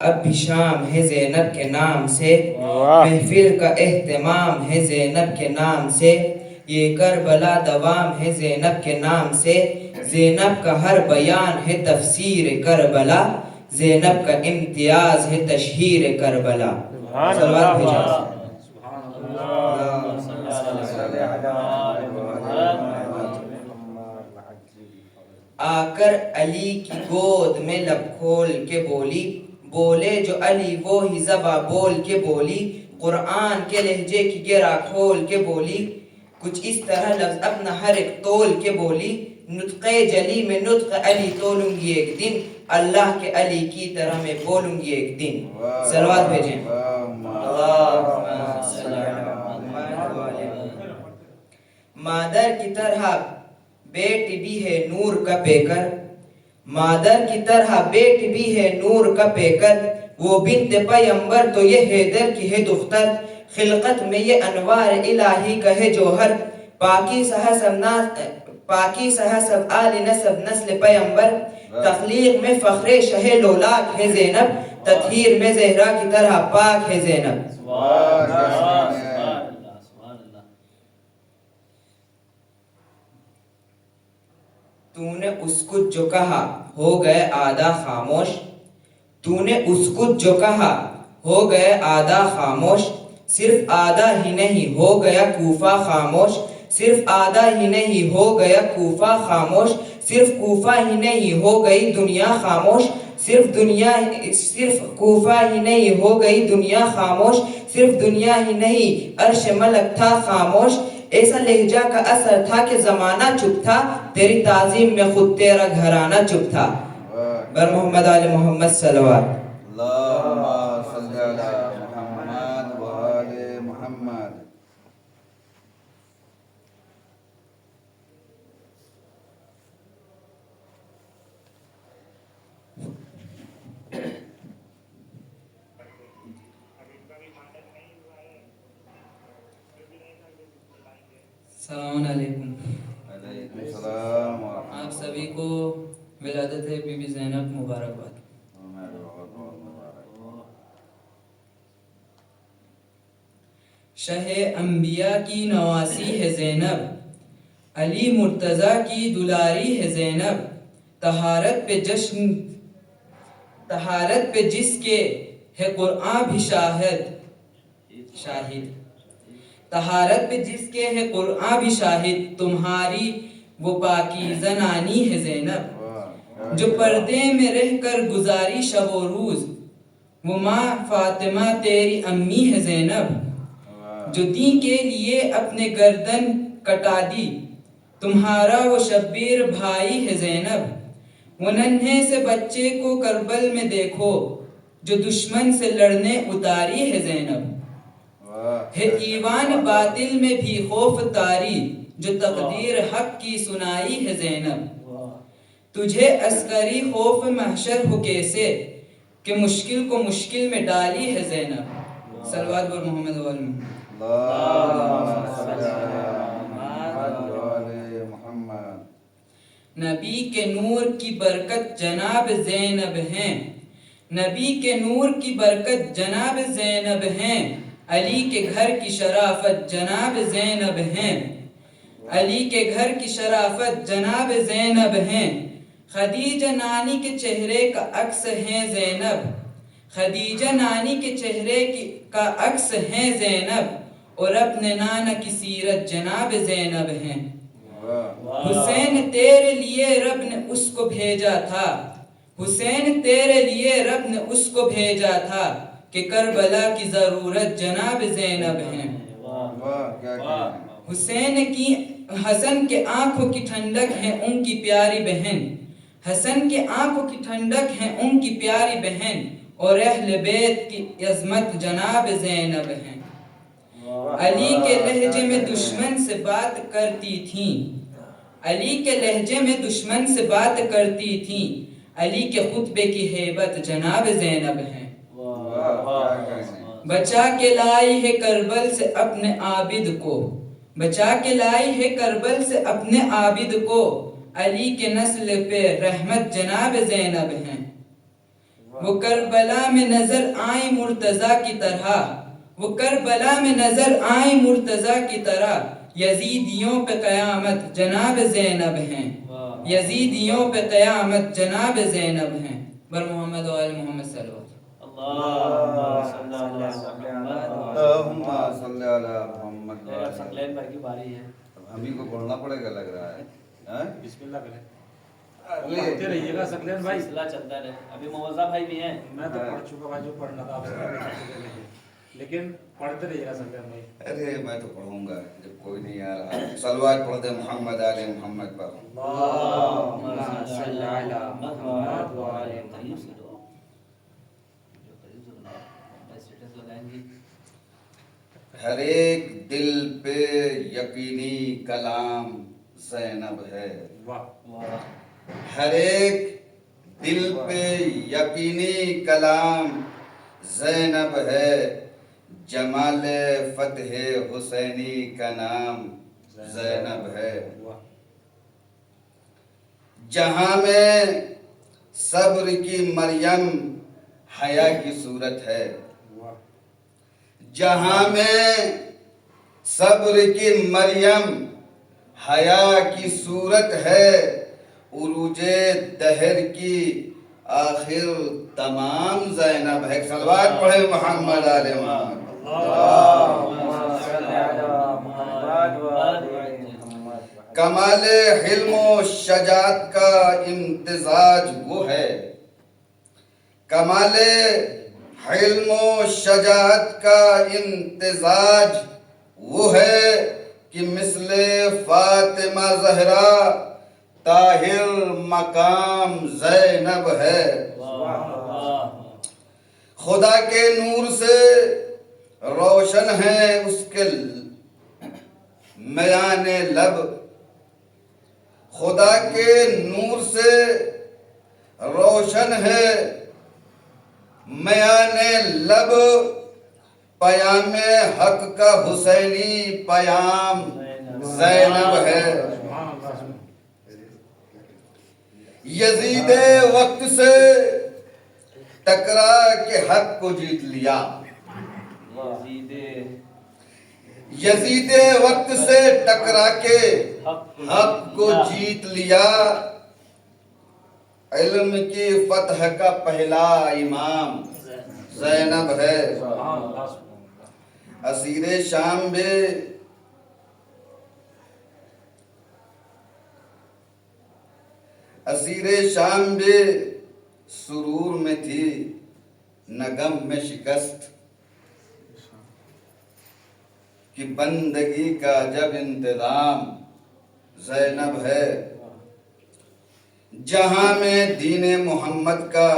اب بھی شام ہے زینب کے نام سے، محفل کا اہتمام ہے زینب کے نام سے، یہ کربلا دوام ہے زینب کے نام سے، زینب کا ہر بیان ہے تفسیر کربلا، زینب کا امتیاز ہے تشہیر کربلا۔ صلوات بھیجو۔ آ کر علی کی گود میں لب کھول کے بولی، بولے جو علی وہی زباں بول کے بولی، قرآن کے لہجے کی گرہ کھول کے بولی، کچھ اس طرح لفظ اپنا ہر ایک تول کے بولی، نطق جلی میں نطق علی تولوں گی ایک دن، اللہ کے علی کی طرح میں بولوں گی ایک دن۔ صلوات بھیجیں۔ مادر کی طرح بیٹی بھی ہے نور کا پیکر، مادر کی طرح بیٹی بھی ہے نور کا پیکر، وہ بنت پیمبر تو یہ حیدر کی ہے دختر، خلقت میں یہ انوار الہی کا ہے جوہر، پاکی سحسب آل نسب نسل پیمبر، تخلیق میں فخر شہ لولاک ہے زینب، تطہیر میں زہرا کی طرح پاک ہے زینب۔ تو نے اس کچھ جو کہا ہو گئے آدھا خاموش، تو نے اس کچھ جو کہا ہو گئے آدھا خاموش، صرف آدھا ہی نہیں ہو گیا کوفہ خاموش، صرف آدھا ہی نہیں ہو گیا کوفہ خاموش، صرف کوفہ ہی نہیں ہو گئی دنیا خاموش، صرف کوفہ ہی نہیں ہو گئی دنیا خاموش، صرف دنیا ہی نہیں عرش ملک تھا خاموش، ایسا لہجہ کا اثر تھا کہ زمانہ چپ تھا، تیری تعظیم میں خود تیرا گھرانہ چپ تھا۔ بر محمد آل محمد صلوات۔ اللہم صلی علی محمد و آل محمد۔ السلام علیکم۔ علیکم السلام۔ آپ سبھی کو ولادت بی بی زینب مبارکباد۔ شہ انبیاء کی نواسی ہے زینب، علی مرتضیٰ کی دلاری ہے زینب، طہارت پہ جس کے ہے قرآن بھی شاہد، طہارت پہ جس کے ہے قرآن بھی شاہد، تمہاری وہ پاکیزہ نانی ہے زینب، جو پردے میں رہ کر گزاری شب و روز، وہ ماں فاطمہ تیری امی ہے زینب، جو دین کے لیے اپنے گردن کٹا دی، تمہارا وہ شبیر بھائی ہے زینب، وہ ننھے سے بچے کو کربل میں دیکھو، جو دشمن سے لڑنے اتاری ہے زینب، ہے ایوان باطل میں بھی خوف تاری، جو تقدیر حق کی سنائی ہے زینب، تجھے عسکری خوف محشر ہو کیسے، کہ مشکل کو مشکل میں ڈالی ہے زینب۔ صلوات بر محمد و آل محمد۔ اللہم صلی علی محمد و آل محمد۔ نبی کے نور کی برکت جناب زینب ہیں، نبی کے نور کی برکت جناب زینب ہیں، علی کے گھر کی شرافت جناب زینب ہیں، علی کے گھر کی شرافت جناب زینب ہیں، خدیجہ نانی کے چہرے کا عکس ہیں زینب، خدیجہ نانی کے چہرے کا عکس ہیں زینب، اور اپنے نانا کی سیرت جناب زینب ہیں، حسین تیرے لیے رب نے اس کو بھیجا تھا، حسین تیرے لیے رب نے اس کو بھیجا تھا، کہ کربلا کی ضرورت جناب زینب ہیں، حسن کے آنکھوں کی ٹھنڈک ہیں ان کی پیاری بہن، حسن کے آنکھوں کی ٹھنڈک ہیں ان کی پیاری بہن، اور اہل بیت کی عظمت جناب زینب ہیں، علی کے لہجے میں دشمن سے بات کرتی تھیں، علی کے لہجے میں دشمن سے بات کرتی تھیں، علی کے خطبے کی ہیبت جناب زینب ہیں، بچا کے لائی ہے کربل سے اپنے عابد کو، بچا کے لائی ہے کربل سے اپنے عابد کو، علی کے نسل پہ رحمت جناب زینب ہیں، وہ کربلا میں نظر آئیں مرتضیٰ کی طرح، وہ کربلا میں نظر آئیں مرتضیٰ کی طرح، یزیدیوں پہ قیامت جناب زینب ہیں، یزیدیوں پہ قیامت جناب زینب ہیں۔ بر محمد و آل محمد صلی اللہ علیہ وسلم۔ اللہم صلی علی محمد و آل ثقلین بھائی کی باری ہے، اب ہم ہی کو پڑھنا پڑے گا لگ رہا ہے۔ ہاں؟ بسم اللہ کریں، پڑھتے رہیے گا ثقلین بھائی، سلسلہ چلتا رہے۔ ابھی موزہ بھائی بھی ہیں، میں تو پڑھ چکا بھائی، جو پڑھنا تھا آپ سے پڑھ چکے ہیں، لیکن پڑھتے رہیے گا ثقلین بھائی۔ ارے میں تو پڑھوں گا جب کوئی نہیں آ رہا۔ صلوات پڑھ دے محمد آل محمد پر۔ اللہم صلی علی محمد و آل قریب محمد۔ سے دو، جو قریب سے بناؤ، اسٹیٹس لگائیں گے۔ ہر ایک دل پہ یقینی کلام زینب ہے، واہ، ہر ایک دل پہ یقینی کلام زینب ہے، جمال فتح حسینی کا نام زینب ہے۔ واہ، جہاں میں صبر کی مریم حیا کی صورت ہے، واہ، جہاں میں صبر کی مریم حیا کی صورت ہے، عروج دہر کی آخر تمام زینب ہے۔ صلوات پڑھے محمد آل محمد۔ اللہم صلی علی محمد و آل محمد۔ کمال حلم و شجاعت کا امتزاج وہ ہے، کمال حلم و شجاعت کا امتزاج وہ ہے کہ مثل فاطمہ زہرا طاہر مقام زینب ہے۔ خدا کے نور سے روشن ہے اس کے میان لب، خدا کے نور سے روشن ہے میان لب، پیام حق کا حسینی پیام زینب ہے۔ سبحان اللہ، یزید وقت سے ٹکرا کے حق کو جیت لیا، یزید وقت سے ٹکرا کے حق کو جیت لیا، علم کی فتح کا پہلا امام زینب ہے۔ سبحان اللہ، اسیر شام بھی اسیر شام بھی سرور میں تھی نہ غم میں شکست، کہ بندگی کا جب انتظام زینب ہے۔ جہاں میں دین محمد کا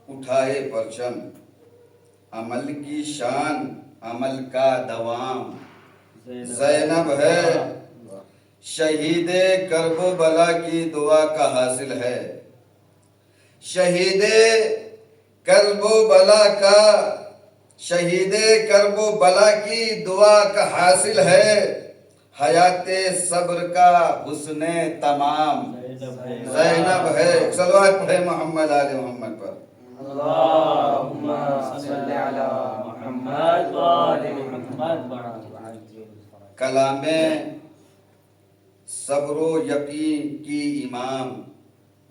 اٹھائے پرچم، عمل کی شان عمل کا دوام زینب ہے۔ شہید کرب و بلا کی دعا کا حاصل ہے، شہید کرب و بلا کا، شہید کرب و بلا کی دعا کا حاصل ہے، حیات صبر کا حسن تمام زینب ہے۔ صلوات پڑھے محمد آل محمد پر۔ اللہم صلی علی محمد و آل محمد۔ کلام صبر و یقین کی امام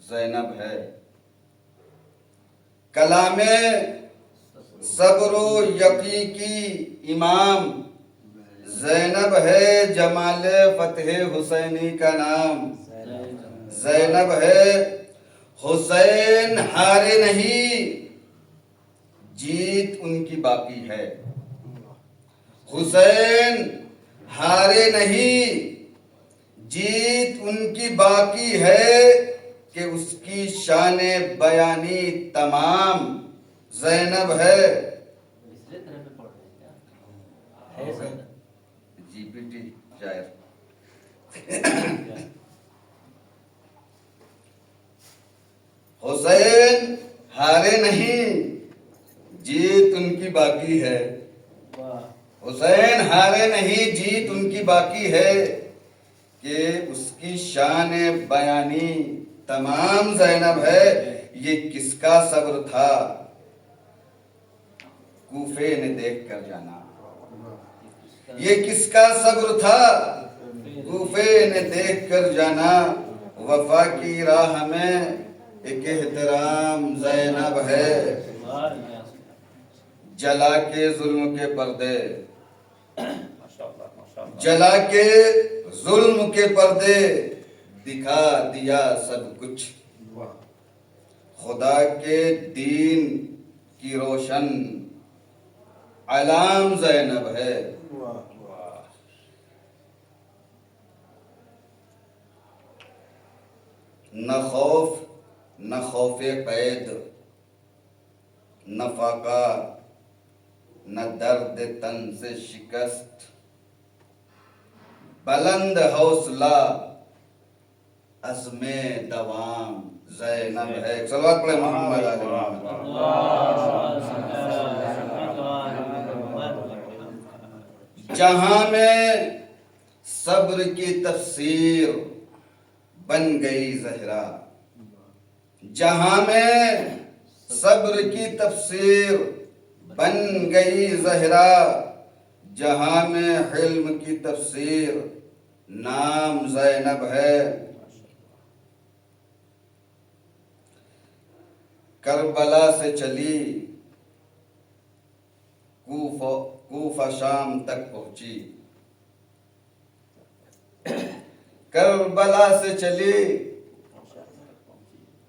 زینب ہے، کلام صبر و یقین کی امام زینب ہے، جمال فتح حسینی کا نام زینب ہے۔ حسین ہارے نہیں جیت ان کی باقی ہے، حسین ہارے نہیں جیت ان کی باقی ہے، کہ اس کی شان بیانی تمام زینب ہے۔ دوسرے طرح پہ پڑھ رہے ہیں کیا؟ ہے سر؟ جی پی ٹی شاعر۔ حسین ہارے نہیں جیت ان کی باقی ہے، حسین ہارے نہیں جیت ان کی باقی ہے، کہ اس کی شان بیانی تمام زینب ہے۔ یہ کس کا صبر تھا کوفے نے دیکھ کر جانا، یہ کس کا صبر تھا کوفے نے دیکھ کر جانا، وفا کی راہ میں ایک احترام زینب ہے، جلا کے ظلم کے پردے، جلا کے ظلم کے پردے، دکھا دیا سب کچھ، خدا کے دین کی روشن علام زینب ہے۔ نہ خوف نہ خوف قید، نہ فاقہ نہ درد تن سے شکست، بلند حوصلہ عزم دوام زینب ہے۔ ایک صلوات پڑھے محمد علی محمد۔ جہاں میں صبر کی تفسیر بن گئی زہرا، جہاں میں صبر کی تفسیر بن گئی زہرا، جہاں میں حلم کی تفسیر نام زینب ہے۔ کربلا سے چلی کوفہ شام تک پہنچی، کربلا سے چلی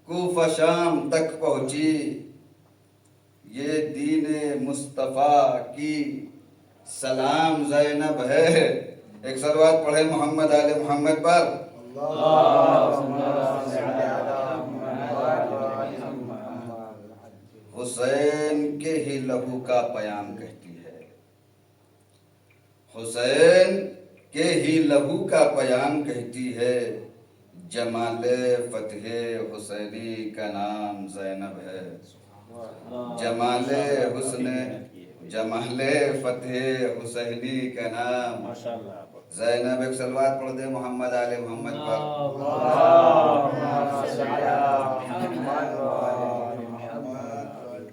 کوفہ شام تک پہنچی، یہ دین مصطفیٰ کی سلام زینب ہے۔ ایک صلوات پڑھے محمد آل محمد پر۔ حسین کے ہی لہو کا پیام کہتی ہے، حسین کے ہی لہو کا پیام کہتی ہے، جمال فتح حسینی کا نام زینب ہے، جمال حسن جمال فتح حسینی کا نام زینب۔ ایک صلوات پڑھ دے محمد آل محمد پر۔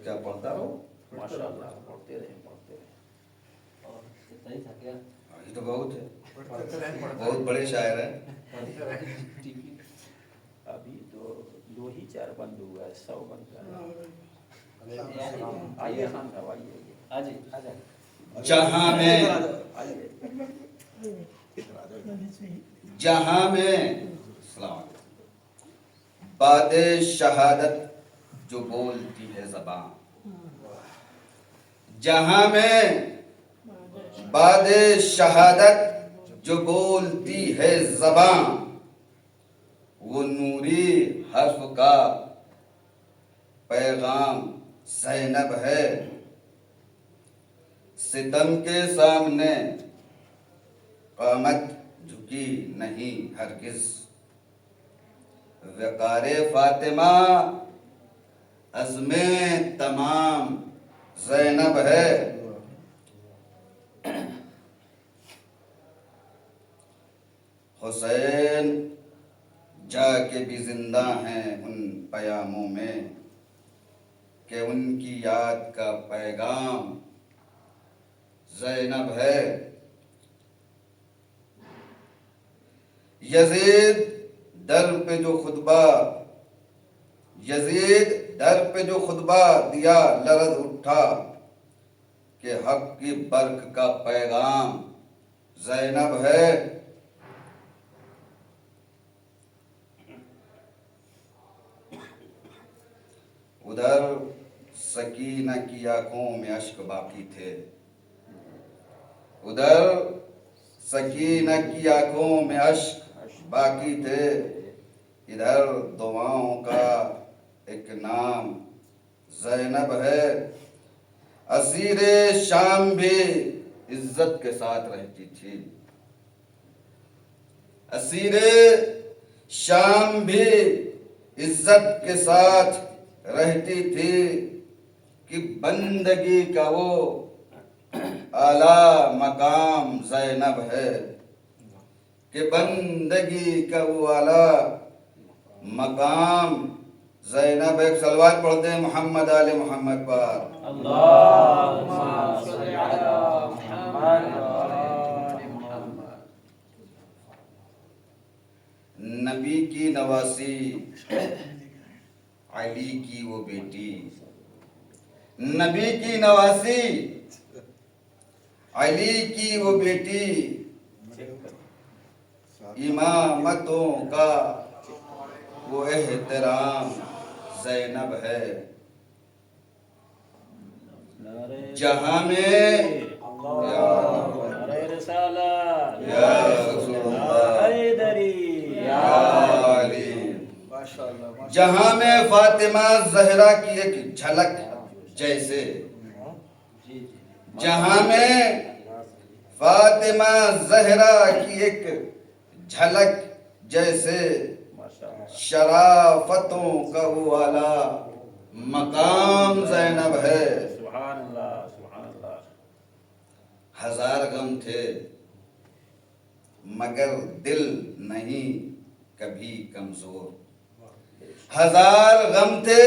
کیا پڑھتا رہو؟ یہ تو بہت ہے، بہت بڑے شاعر ہیں۔ ابھی تو 2 ہی 4 بند ہوا ہے، 100 بند کا آئیے خان صاحب آئیے۔ جہاں میں باد شہادت جو بولتی ہے زبان، جہاں میں باد شہادت جو بولتی ہے زبان، وہ نوری حرف کا پیغام زینب ہے۔ ستم کے سامنے قامت جھکی نہیں ہرگز، وقار فاطمہ عزم تمام زینب ہے۔ حسین جا کے بھی زندہ ہیں ان پیاموں میں، کہ ان کی یاد کا پیغام زینب ہے۔ یزید در پہ جو خطبہ، یزید در پہ جو خطبہ دیا لرز اٹھا، کہ حق کی برق کا پیغام زینب ہے۔ ادھر سکینہ کی آنکھوں میں اشک باقی تھے، ادھر سکینہ کی آنکھوں میں اشک باقی تھے، ادھر دعاؤں کا ایک نام زینب ہے۔ اسیر شام بھی عزت کے ساتھ رہتی تھی، اسیر شام بھی عزت کے ساتھ رہتی تھی، کہ بندگی کا وہ اعلیٰ مقام زینب ہے، کہ بندگی کا وہ اعلیٰ مقام زینب ایک صلوات پڑھتے ہیں محمد آل محمد پر. اللهم صل على محمد وآل محمد. نبی کی نواسی علی کی وہ بیٹی، نبی کی نواسی علی کی وہ بیٹی، امامتوں کا وہ احترام زینب ہے. جہاں میں نعرہ رسالت یا رسول اللہ حیدری یا علی، جہاں میں فاطمہ زہرا کی ایک جھلک جیسے، جہاں میں فاطمہ زہرا کی ایک جھلک جیسے، شرافتوں کا وہ اعلیٰ مقام زینب ہے. سبحان اللہ سبحان اللہ. ہزار غم تھے مگر دل نہیں کبھی کمزور، ہزار غم تھے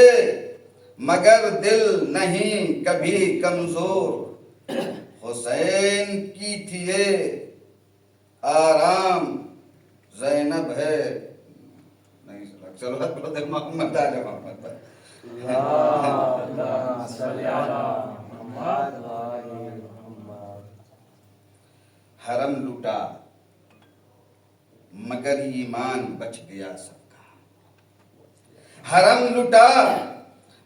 مگر دل نہیں کبھی کمزور. حسین کی تھی یہ آرام زینب ہے. نہیں چلو محمد آل محمد پر. اللهم صل على محمد وآل محمد. حرم لوٹا مگر ایمان بچ گیا سب کا، حرم لوٹا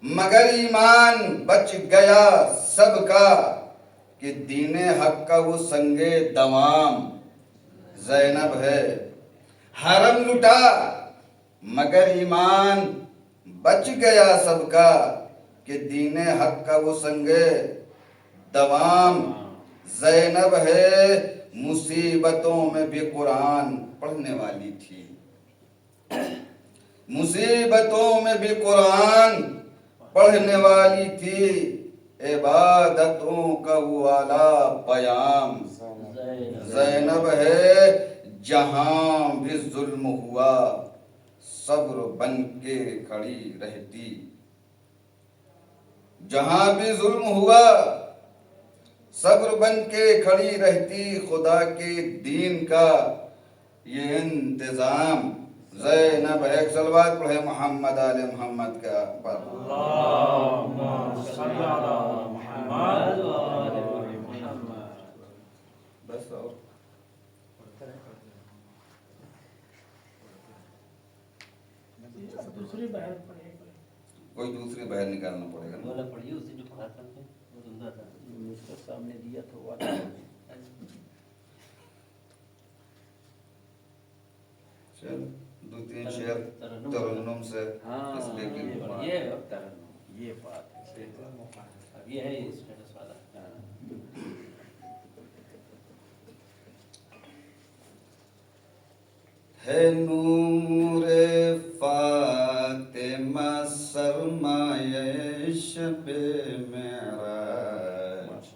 مگر ایمان بچ گیا سب کا، کہ دین حق کا وہ سنگ دوام زینب ہے. حرم لوٹا مگر ایمان بچ گیا سب کا، کہ دین حق کا وہ سنگ دوام زینب ہے. مصیبتوں میں بھی قرآن پڑھنے والی تھی، مصیبتوں میں بھی قرآن پڑھنے والی تھی. عبادتوں کا وہ اعلیٰ پیام زینب ہے. جہاں بھی ظلم ہوا صبر بن کے کھڑی رہتی، جہاں بھی ظلم ہوا صبر بن کے کھڑی رہتی. خدا کے دین کا یہ انتظام زینب ہے. ایک صلوات پڑھے محمد آل محمد کا پر. اللهم صل على محمد وآل محمد. بس اور دوسری بہن پڑھے کوئی دوسری بہر نکالنا پڑے گا نا. والا پڑھیے اسی جو پڑھا تھا وہ زندہ تھا اس کو سامنے دیا تو ہوا. چل دو تین شعر ترنم سے اس لیے کہ یہ وقت یہ بات ہے. اب یہ ہے اسٹیٹس والا. ہے نور فاطمہ سرمایہ شب معراج،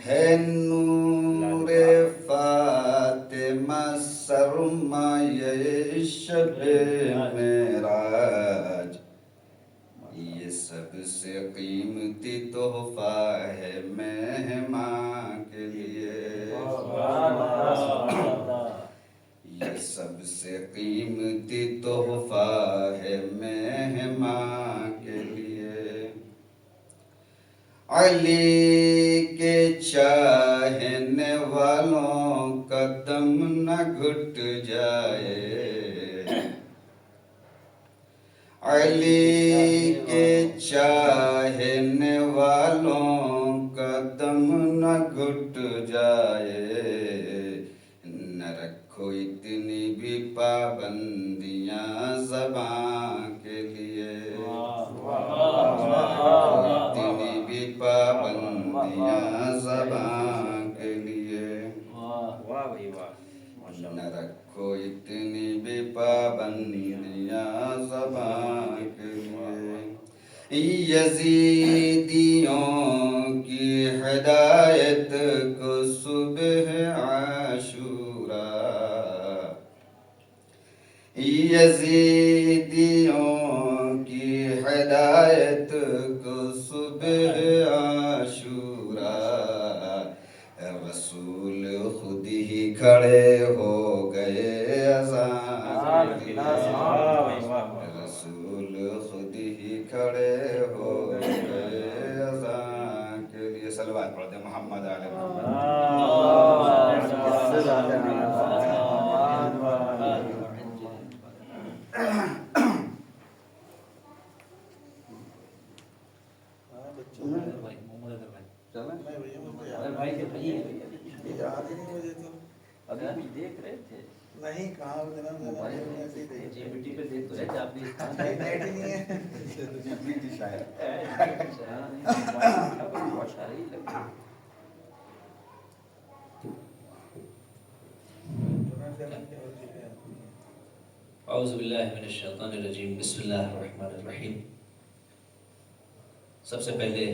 ہے نور فاطمہ سرمایہ شب معراج. یہ سب سے قیمتی تحفہ ہے مہمان کے لیے، یہ سب سے قیمتی تحفہ ہے مہمان کے لیے. علی کے چاہنے والوں کا دم نہ گھٹ جائے، علی کے چاہنے والوں کا دم نہ گھٹ جائے. نہ رکھو اتنی بھی پابندیاں زبان کے لیے، اتنی بھی پابندیاں زبان کے لیے. نہ رکھو اتنی بھی پابندیاں زبان کے لیے. یزیدیوں کی ہدایت کو صبح عاشورا، ہدایت کو صبح عاشورا رسول خود ہی کھڑے ہو گئے اذان کے لیے، رسول خود ہی کھڑے ہو گئے اذان کے لیے۔ صلوات پڑھ دیں محمد علیہ محمد۔ بھائی کے بھائی ہیں۔ یاد ہی نہیں مجھے تو ابھی کچھ دیکھ رہے تھے نہیں کہاں جناب ایسے ہی دیکھ جی مٹی پہ دیکھ تو رہے تھے آپ نے نیٹ ہی نہیں ہے بہت ساری لگتی اعوذ باللہ من الشیطان الرجیم بسم اللہ الرحمن الرحیم۔ سب سے پہلے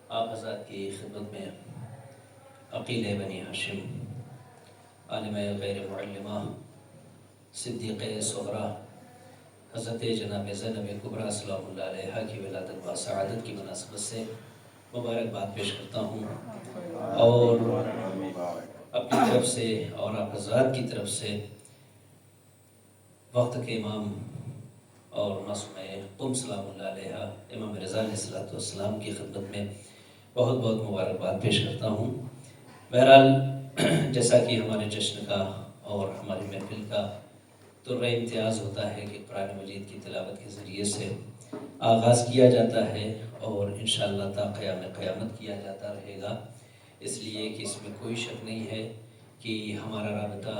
آپ حضرات کی خدمت میں عقیل بنی ہاشم، عالمہ غیر معلمہ، صدیقہ صغرا حضرت جناب زینب کبریٰ سلام اللہ علیہا کی ولادت و سعادت کی مناسبت سے مبارکباد پیش کرتا ہوں، اور اپنی طرف سے اور آپ حضرات کی طرف سے وقت کے امام اور معصومہ قم سلام اللہ علیہ امام رضا علیہ السلام کی خدمت میں بہت بہت مبارکباد پیش کرتا ہوں۔ بہرحال جیسا کہ ہمارے جشن کا اور ہماری محفل کا طرح امتیاز ہوتا ہے کہ قرآن مجید کی تلاوت کے ذریعے سے آغاز کیا جاتا ہے اور انشاءاللہ تا قیام قیامت کیا جاتا رہے گا، اس لیے کہ اس میں کوئی شک نہیں ہے کہ ہمارا رابطہ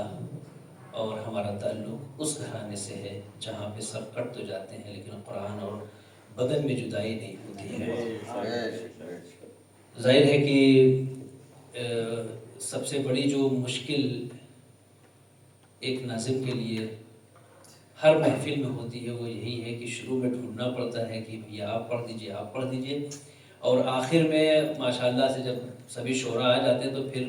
اور ہمارا تعلق اس گھرانے سے ہے جہاں پہ سب کٹ تو جاتے ہیں لیکن قرآن اور بدن میں جدائی نہیں ہوتی ہے۔ ظاہر ہے کہ سب سے بڑی جو مشکل ایک ناظم کے لیے ہر محفل میں ہوتی ہے وہ یہی ہے کہ شروع میں ڈھونڈنا پڑتا ہے کہ یہ آپ پڑھ دیجئے آپ پڑھ دیجئے، اور آخر میں ماشاءاللہ سے جب سبھی شعراء آ جاتے ہیں تو پھر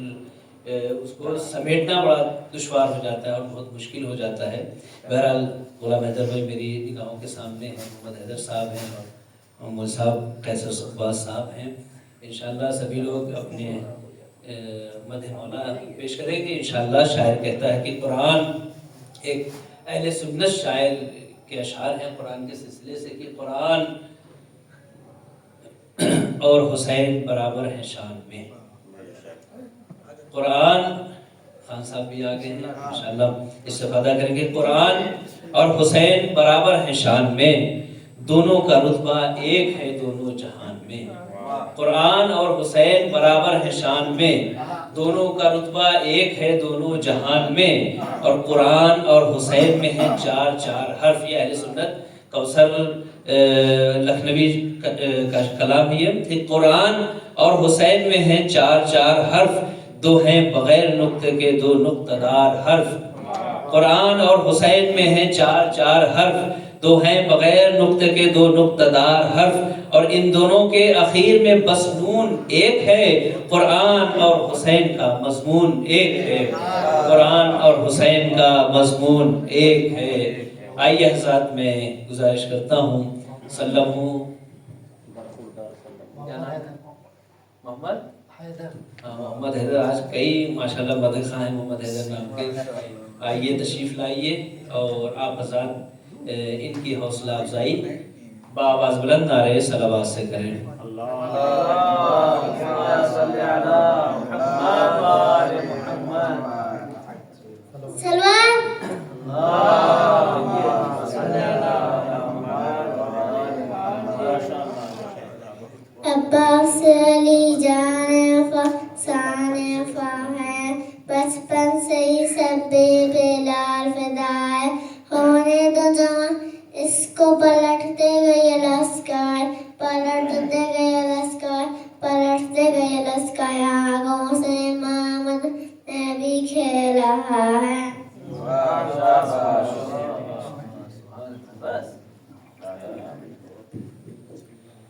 اس کو سمیٹنا بڑا دشوار ہو جاتا ہے اور بہت مشکل ہو جاتا ہے۔ بہرحال غلام حیدر بھائی میری نگاہوں کے سامنے ہیں، محمد حیدر صاحب ہیں اور مول صاحب قیصر صفواز صاحب ہیں، انشاءاللہ سبھی لوگ اپنے مدح مولا پیش کریں گے۔ انشاءاللہ شاعر کہتا ہے کہ قرآن ایک اہل سنت شاعر کے اشعار ہیں قرآن کے سلسلے سے کہ قرآن اور حسین برابر ہیں شان میں۔ قرآن خان صاحب بھی آگے ہیں انشاءاللہ استفادہ کریں گے۔ قرآن اور حسین برابر ہیں شان میں، دونوں کا رتبہ ایک ہے دونوں جہان میں۔ قرآن اور حسین برابر ہیں شان میں، دونوں کا رتبہ ایک ہے دونوں جہان میں، اور قرآن اور حسین میں ہیں چار چار حرف۔ یہ اہل سنت کوثر لکھنوی کا کلام ہے کہ قرآن اور حسین میں ہیں چار چار حرف، دو ہیں بغیر نقطے کے دو نقطہ دار حرف۔ قرآن اور حسین میں ہیں چار چار حرف، دو ہیں بغیر نقطے کے دو نقطہ دار حرف، اور ان دونوں کے اخیر میں بس نون ایک ہے، قرآن اور حسین کا مضمون ایک ہے، قرآن اور حسین کا مضمون ایک ہے۔ آئیے حضرات میں گزارش کرتا ہوں محمد حیدر، آج کئی ماشاءاللہ مدح خواہ ہیں محمد حیدر نام کے، آئیے تشریف لائیے اور آپ حضرات ان کی حوصلہ افزائی بآواز بلند نعرہ صلوات سے کریں۔ عباس علی جان فسان فا ہے، بچپن سے ہی سب بے لال فدا ہے، ہونے دو جوان اس کو پلٹتے گئے لسکار، پلٹتے گئے لسکار، پلٹتے گئے لسکار، آگوں سے محمد نے بھی کھیلا ہے۔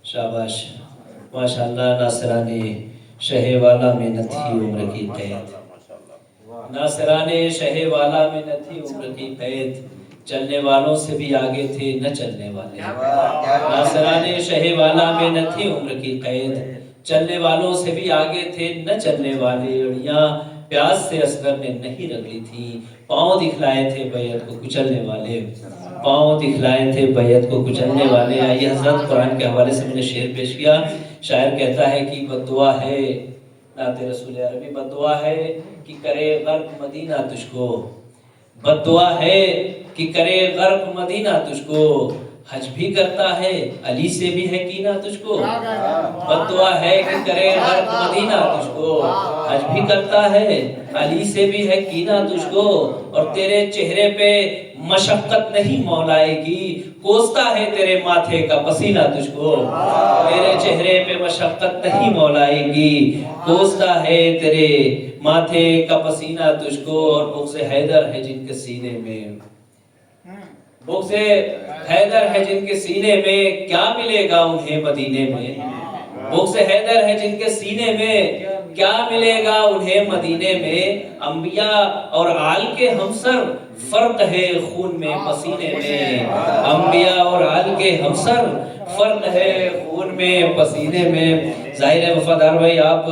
شاباش ماشاءاللہ۔ ناصرانے شہ والا میں نہ تھی عمر کی قید، ناصرانے شہ والا میں نہ تھی عمر کی قید، چلنے والوں سے بھی آگے تھے نہ چلنے والے، ناصرانے شہ والا میں نہ تھی عمر کی قید، چلنے والوں سے بھی آگے تھے نہ چلنے والے، اڑیاں پیاس سے اصغر نے نہیں رگڑی تھی، پاؤں دکھلائے تھے بیعت کو کچلنے والے، پاؤں دکھلائے تھے بیعت کو کچلنے والے۔ آئیے حضرت قرآن کے حوالے سے میں نے شعر پیش کیا، شاعر کہتا ہے کہ بد دعا ہے نعت رسول عربی، بد دعا ہے کہ کرے غرق مدینہ تجھ کو، بد دعا ہے کہ کرے غرق مدینہ تجھ کو، حج بھی کرتا ہے علی سے بھی ہے کینہ تجھ کو، بد دعا ہے کہ کرے غرق مدینہ تجھ کو، حج بھی کرتا ہے علی سے بھی ہے کینہ تجھ کو، اور تیرے چہرے پہ مشقت نہیں مولائے کی، کوستا ہے تیرے ماتھے کا پسینہ تجھ کو، تیرے چہرے پہ مشقت نہیں مولائے گی، کوستا ہے تیرے ماتھے کا پسینہ تجھ کو، اور بغض حیدر ہے جن کے سینے میں، بغض حیدر ہے جن کے سینے میں، کیا ملے گا انہیں مدینے میں، بغض حیدر ہے جن کے سینے میں، کیا ملے گا انہیں مدینے میں، انبیاء اور آل کے ہمسر فرق ہے خون میں پسینے میں، انبیاء اور آل کے ہمسر فرق ہے خون میں پسینے میں۔ ظاہر ہے وفادار بھائی آپ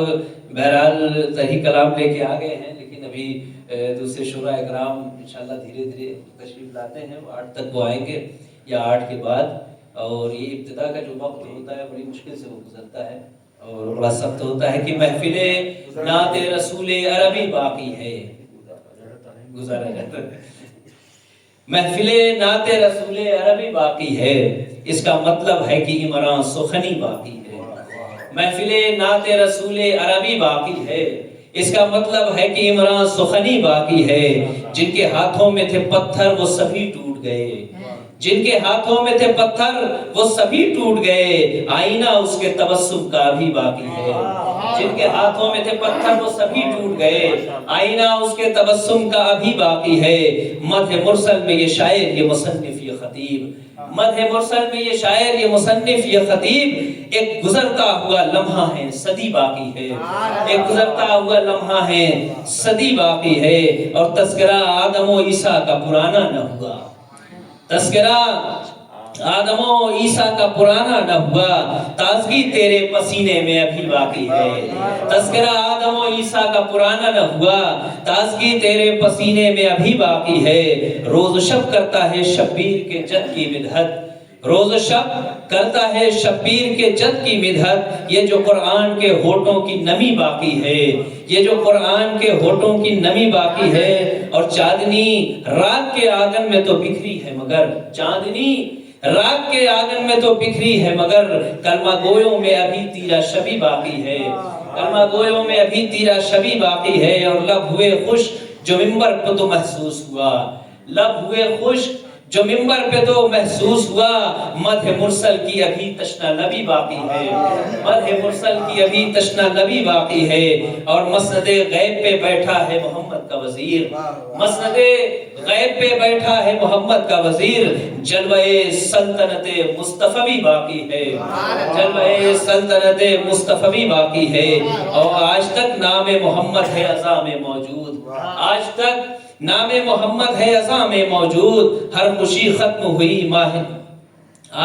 بہرحال صحیح کلام لے کے آ گئے ہیں، لیکن ابھی دوسرے شورا اکرام انشاءاللہ دھیرے دھیرے تشریف لاتے ہیں، 8 تک وہ آئیں گے یا 8 کے بعد، اور یہ ابتدا کا جو وقت ہوتا ہے بڑی مشکل سے وہ گزرتا ہے اور بڑا سخت ہوتا ہے کہ محفل نعت رسول عربی باقی ہے، گزارا جاتا ہے، محفل نعت رسول عربی باقی ہے، اس کا مطلب ہے کہ عمران سخنی باقی ہے، محفل نعت رسول عربی باقی ہے، اس کا مطلب ہے کہ عمران سخنی باقی ہے، جن کے ہاتھوں میں تھے پتھر وہ سبھی ٹوٹ گئے، جن کے ہاتھوں میں تھے پتھر وہ سبھی ٹوٹ گئے، آئینہ اس کے تبسم کا بھی باقی ہے، جن کے ہاتھوں میں تھے پتھر وہ سبھی ٹوٹ گئے، آئینہ اس کے تبسم کا بھی باقی ہے۔ مدح مرسل میں یہ شاعر یہ مصنف یہ خطیب، مدح مرسل میں یہ شاعر یہ مصنف یہ خطیب، ایک گزرتا ہوا لمحہ ہے صدی باقی ہے، ایک گزرتا ہوا لمحہ ہے صدی باقی ہے، اور تذکرہ آدم و عیسیٰ کا پرانا نہ ہوا، تذکرہ آدم و عیسیٰ کا پرانا نہ ہوا، تازگی تیرے پسینے میں ابھی باقی ہے، تذکرہ آدم و عیسیٰ کا پرانا نہ ہوا، تازگی تیرے پسینے میں ابھی باقی ہے، روز و شب کرتا ہے شبیر کے جد کی مدحت، روز و شب کرتا ہے شبیر کے جد کی مدحت، یہ جو قرآن کے ہونٹوں کی نمی باقی ہے، یہ جو قرآن کے ہونٹوں کی نمی باقی ہے، اور چاندنی رات کے آنگن میں تو بکھری ہے مگر، چاندنی رات کے آنگن میں تو بکھری ہے مگر، کلمہ گویوں میں ابھی تیرا شبی باقی ہے، کلمہ گویوں میں ابھی تیرا شبی باقی ہے، اور لب ہوئے خوش جو منبر پہ تو محسوس ہوا، لب ہوئے خوش جو منبر پہ تو محسوس ہوا، مدح مرسل کی ابھی تشنا لبی باقی ہے، مدح مرسل کی ابھی تشنا لبی باقی ہے، اور مسند غیب پہ بیٹھا ہے محمد کا وزیر، مسند غیب پہ بیٹھا ہے محمد کا وزیر، جلوہ سلطنت مصطفی باقی ہے، جلوہ سلطنت مصطفی باقی ہے، اور آج تک نام محمد ہے اذاں میں موجود، آج تک نام محمد ہے اذاں میں موجود، ہر خوشی ختم ہوئی ماہ،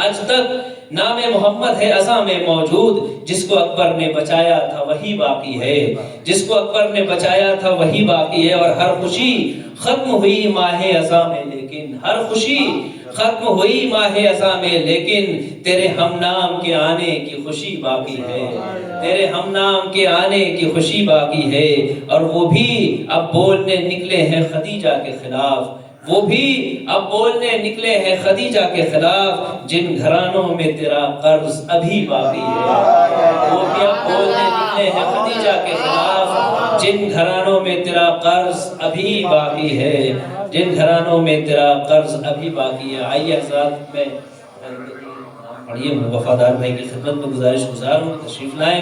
آج تک نام محمد ہے اذاں میں موجود، جس کو اکبر نے بچایا تھا وہی باقی ہے، جس کو اکبر نے بچایا تھا وہی باقی ہے، اور ہر خوشی ختم ہوئی ماہ اذاں میں، لیکن ہر خوشی ختم ہوئی ماہ اذاں میں، لیکن تیرے ہم نام کے آنے کی خوشی باقی ہے، تیرے ہم نام کے آنے کی خوشی باقی ہے، اور وہ بھی اب بولنے نکلے ہیں خدیجہ کے خلاف، وہ بھی اب بولنے نکلے ہیں خدیجہ کے خلاف، جن گھرانوں میں تیرا قرض ابھی باقی ہے، وہ بھی اب بولنے نکلے ہیں خدیجہ کے خلاف، جن گھرانوں میں تیرا قرض ابھی باقی ہے، جن گھرانوں میں تیرا قرض ابھی باقی ہے۔ آئیے حضرات میں پڑھیے، وفادار بھائی کی خدمت میں گزارش گزار ہوں تشریف لائیں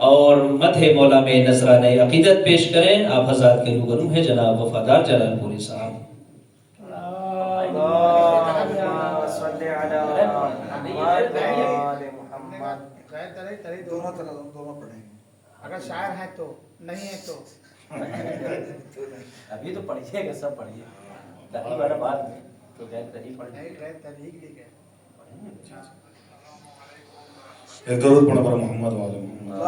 اور مدح مولا میں نذرانہ عقیدت پیش کریں۔ آپ حضرات کے روبرو ہیں جناب وفادار جلال پوری صاحب۔ دونوں پڑھیں گے، اگر شاعر ہے تو، نہیں ہے تو ابھی تو پڑھیے گا، سب پڑھیے، بعد میں تو غیر تحریف پڑھ لیں. ایک درود پڑھنا پر محمد والے محمد.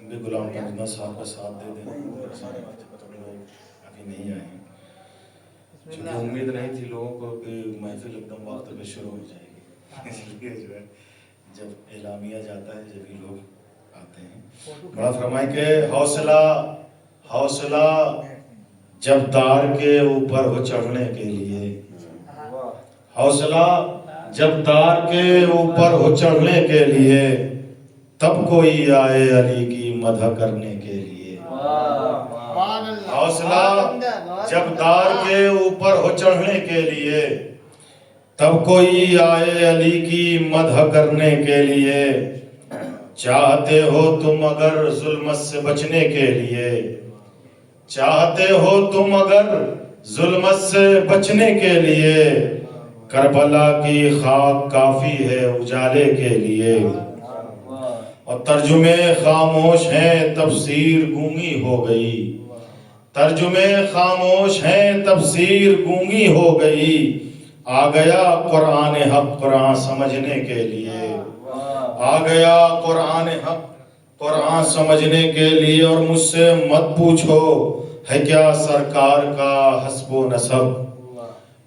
بھی غلام حمزہ صاحب کا ساتھ دے دیں. ابھی نہیں آئے ہیں چونکہ امید نہیں تھی لوگوں کو کہ محفل ایک دم وقت پہ شروع ہو جائے گی، اس لیے جو ہے جب اعلامیہ جاتا ہے جبھی لوگ آتے ہیں. بڑا فرمائے کہ حوصلہ جب دار کے اوپر ہو چڑھنے کے لیے، حوصلہ جب دار کے اوپر ہو چڑھنے کے لیے، تب کوئی آئے علی کی مدح کرنے کے لیے. حوصلہ جب دار کے اوپر ہو چڑھنے کے لیے، تب کوئی آئے علی کی مدح کرنے کے لیے. چاہتے ہو تم اگر ظلمت سے بچنے کے لیے، چاہتے ہو تم اگر ظلمت سے بچنے کے لیے، کربلا کی خاک کافی ہے اجالے کے لیے. اور ترجمے خاموش ہیں تفسیر گونگی ہو گئی، ترجمے خاموش ہیں تفسیر گونگی ہو گئی. آ گیا قرآن حق قرآن سمجھنے کے لیے، آ گیا قرآن حق قرآن سمجھنے کے لیے. اور مجھ سے مت پوچھو ہے کیا سرکار کا حسب و نسب،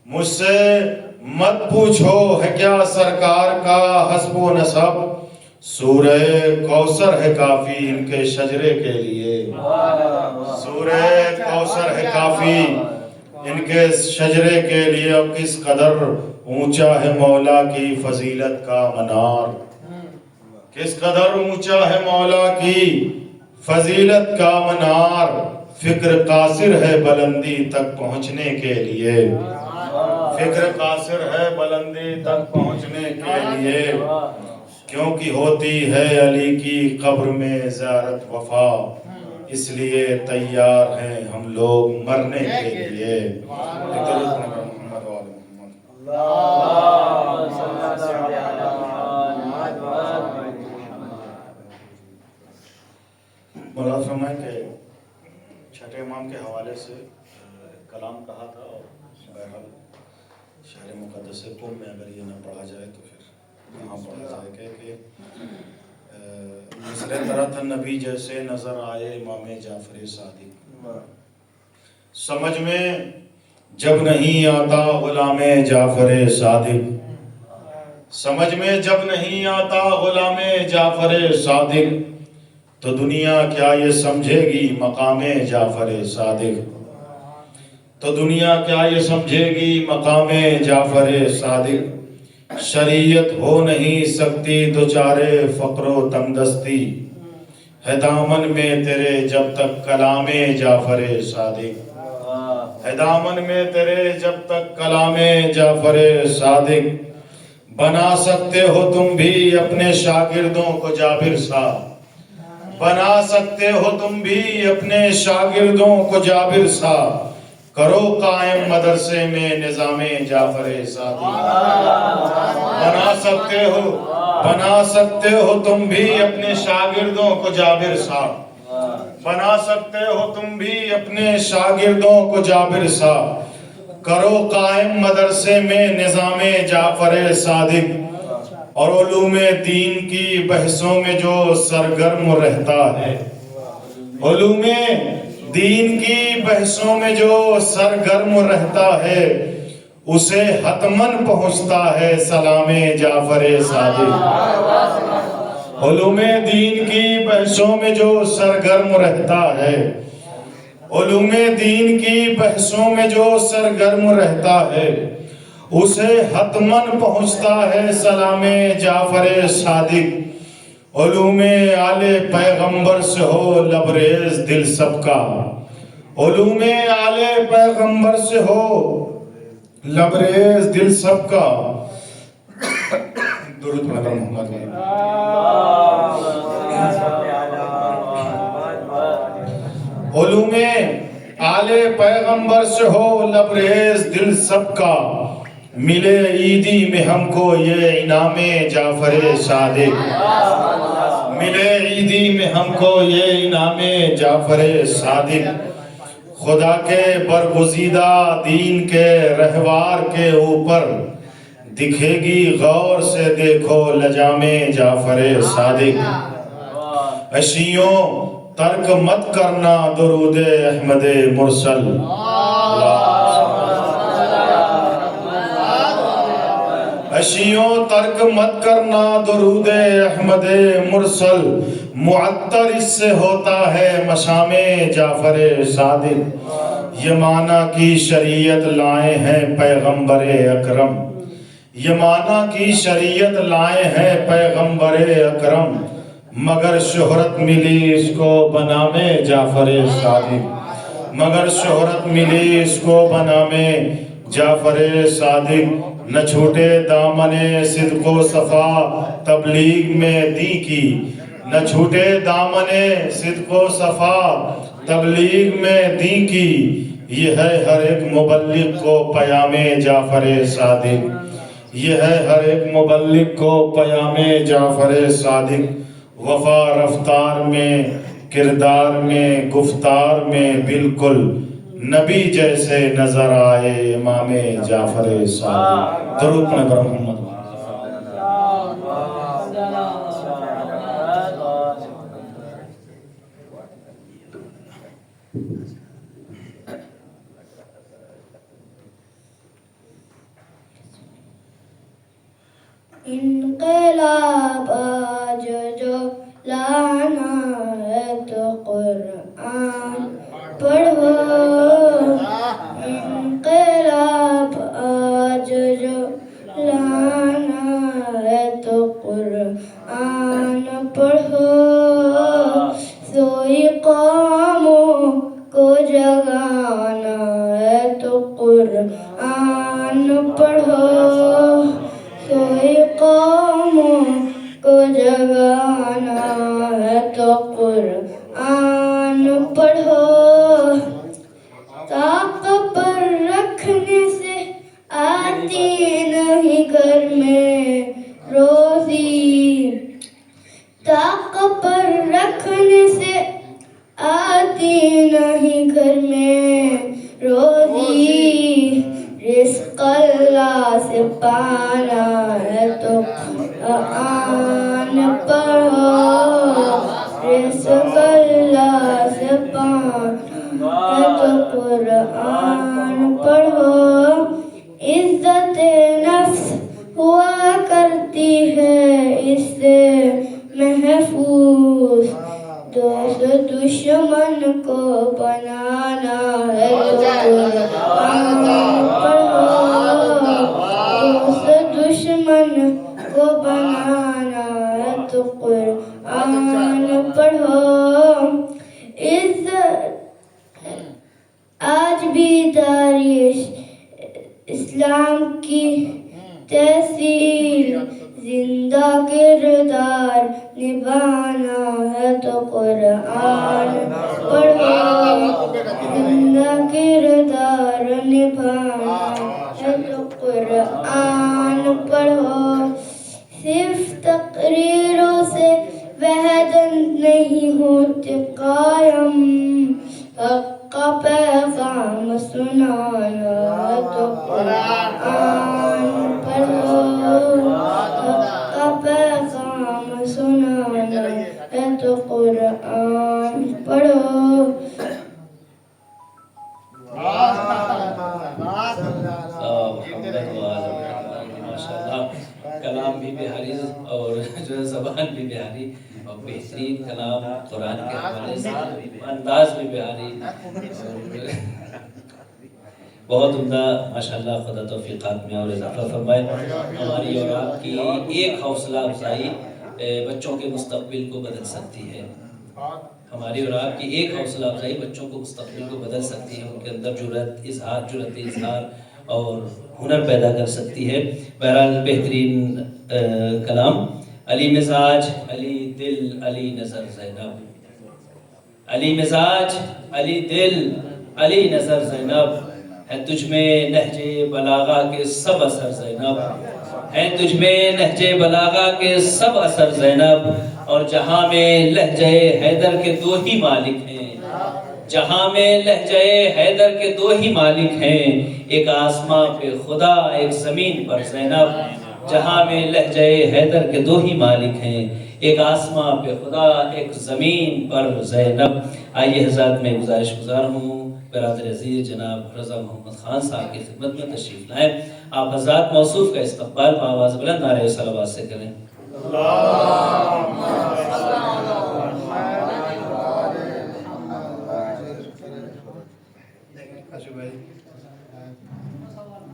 مجھ سے مت پوچھو ہے کیا سرکار کا حسب و نسب. سورہ کوثر ہے کافی ان کے شجرے کے لیے، سورہ کوثر ہے کافی ان کے شجرے کے لیے. اور کس قدر اونچا ہے مولا کی فضیلت کا منار، کس قدر اونچا ہے مولا کی فضیلت کا منار. فکر قاصر ہے بلندی تک پہنچنے کے لیے، فکر قاصر ہے بلندی تک پہنچنے کے لیے. کیونکہ ہوتی ہے علی کی قبر میں زیارت وفا، اس لیے تیار ہیں ہم لوگ مرنے کے لیے. مولانا فرمائے کہ چھٹے امام کے حوالے سے کلام کہا تھا، اور بہرحال شہر مقدس قم میں اگر یہ نہ پڑھا جائے تو پھر کہاں پڑھا جائے کہ مثل طرح نبی جیسے نظر آئے امام جعفر صادق. سمجھ میں جب نہیں آتا غلام جعفر صادق، سمجھ میں جب نہیں آتا غلام جعفر صادق، تو دنیا کیا یہ سمجھے گی مقام جعفر صادق، تو دنیا کیا یہ سمجھے گی مقام جعفر صادق. شریعت ہو نہیں سکتی دوچارے فقر و تنگدستی، ہے دامن میں تیرے جب تک کلام جعفر صادق، ہے دامن میں تیرے جب تک کلام جعفر صادق. بنا سکتے ہو تم بھی اپنے شاگردوں کو جابر سا، بنا سکتے ہو تم بھی اپنے شاگردوں کو جابر سا. کرو قائم مدرسے میں نظام جعفر صادق. بنا سکتے ہو تم بھی اپنے شاگردوں کو جابر سا، بنا سکتے ہو تم بھی اپنے شاگردوں کو جابر سا. کرو قائم مدرسے میں نظام جعفر صادق. اور علوم دین کی بحثوں میں جو سرگرم رہتا ہے، علوم دین کی بحثوں میں جو سرگرم رہتا ہے، اسے حتماً پہنچتا ہے سلام جعفر صادق. علوم دین کی بحثوں میں جو سرگرم رہتا ہے، علوم دین کی بحثوں میں جو سرگرم رہتا ہے، اسے حتماً پہنچتا ہے سلام جعفر صادق. علوم آل پیغمبر سے ہو لبریز دل سب کا، علوم آل پیغمبر سے ہو لبریز دل سب کا. درود پڑھنا محمد. علوم آل پیغمبر سے ہو لبریز دل سب کا، ملے عیدی میں ہم کو یہ انعام جعفر صادق، ملے عیدی میں ہم کو یہ انعام جعفر صادق، خدا کے برگزیدہ دین کے رہوار کے اوپر دکھے گی غور سے دیکھو لجام جعفر صادق۔ اشیوں ترک مت کرنا درود احمد مرسل، اشیوں ترک مت کرنا درود احمد مرسل، معطر اس سے ہوتا ہے مشام جعفر صادق۔ یہ معنی کی شریعت لائے ہیں پیغمبر اکرم، یہ معنی کی شریعت لائے ہیں پیغمبر اکرم، مگر شہرت ملی اس کو بنام جعفر صادق، مگر شہرت ملی اس کو بنام جعفر صادق۔ نہ چھوٹے دامن صدق و صفا تبلیغ میں دی کی، نہ چھوٹے دامن صدق و صفا تبلیغ میں دی کی، یہ ہے ہر ایک مبلغ کو پیام جعفر صادق، یہ ہے ہر ایک مبلغ کو پیام جعفر صادق۔ وفا رفتار میں، کردار میں، گفتار میں بالکل نبی جیسے نظر آئے امام جعفر صادق۔ درود پڑھیں بر محمد۔ انقلاب آج جو لانا ہے تو قرآن پڑھو، انقلاب آج جو لانا ہے تو قرآن پڑھو، سوئی قوموں کو جگانا ہے تو قرآن پڑھو، سوئی قوموں کو جگانا ہے تو قرآن پڑھو، طاق پر رکھنے سے آتی نہیں گھر میں روزی، طاق پر رکھنے سے آتی نہیں گھر میں روزی، رزق اللہ سے پانا ہے تو قرآن پڑھو، رزق اللہ سے پانا ہے تو قرآن پڑھو، عزت نفس ہوا کرتی ہے اس سے محفوظ، دوست دشمن کو بنانا ہے تو قرآن پڑھو، دوست دشمن کو بنانا ہے تو قرآن پڑھو، عزت آج بھی داریش اسلام کی تحصیل، زندہ کردار نبھانا ہے تو قرآن پڑھو، زندہ کردار نبھانا ہے تو قرآن پڑھو، صرف تقریروں سے وحدت نہیں ہوتی قائم، حق کا پیغام سنانا ہے تو قرآن پڑھو، حق کا پیغام سنانا ہے تو قرآن پڑھو۔ ماشاءاللہ، کلام بھی بہاری اور جو زبان بھی بہاری اور بہترین کلام قرآن کے حوالے سے، انداز بھی بہاری، بہت عمدہ ماشاءاللہ۔ خدا توفیقات میں اور اضافہ فرمائے۔ ہماری اور آپ کی ایک حوصلہ افزائی بچوں کے مستقبل کو بدل سکتی ہے، ہماری اور آپ کی ایک حوصلہ افزائی بچوں کو مستقبل کو بدل سکتی ہے، ان کے اندر جرأت اظہار اور ہنر پیدا کر سکتی ہے۔ بہرحال بہترین کلام، علی مزاج علی دل علی نظر زینب، علی مزاج علی دل علی نظر زینب، ہے تجھ میں نہج بلاغہ کے سب اثر زینب، ہے تجھ میں نہج بلاغہ کے سب اثر زینب، اور جہاں میں لہجہ حیدر کے دو ہی مالک ہیں، جہاں میں لہجہ حیدر کے دو ہی مالک ہیں، ایک آسمان پہ خدا ایک زمین پر زینب، جہاں میں لہجہ حیدر کے دو ہی مالک ہیں، ایک آسمان پہ خدا ایک زمین پر زینب۔ آئیے حضرات میں گزارش گزار ہوں برادر عزیز جناب رضا محمد خان صاحب کی خدمت میں تشریف لائیں، آپ حضرات موصوف کا استقبال بآواز بلند نعرہ صلوات سے کریں۔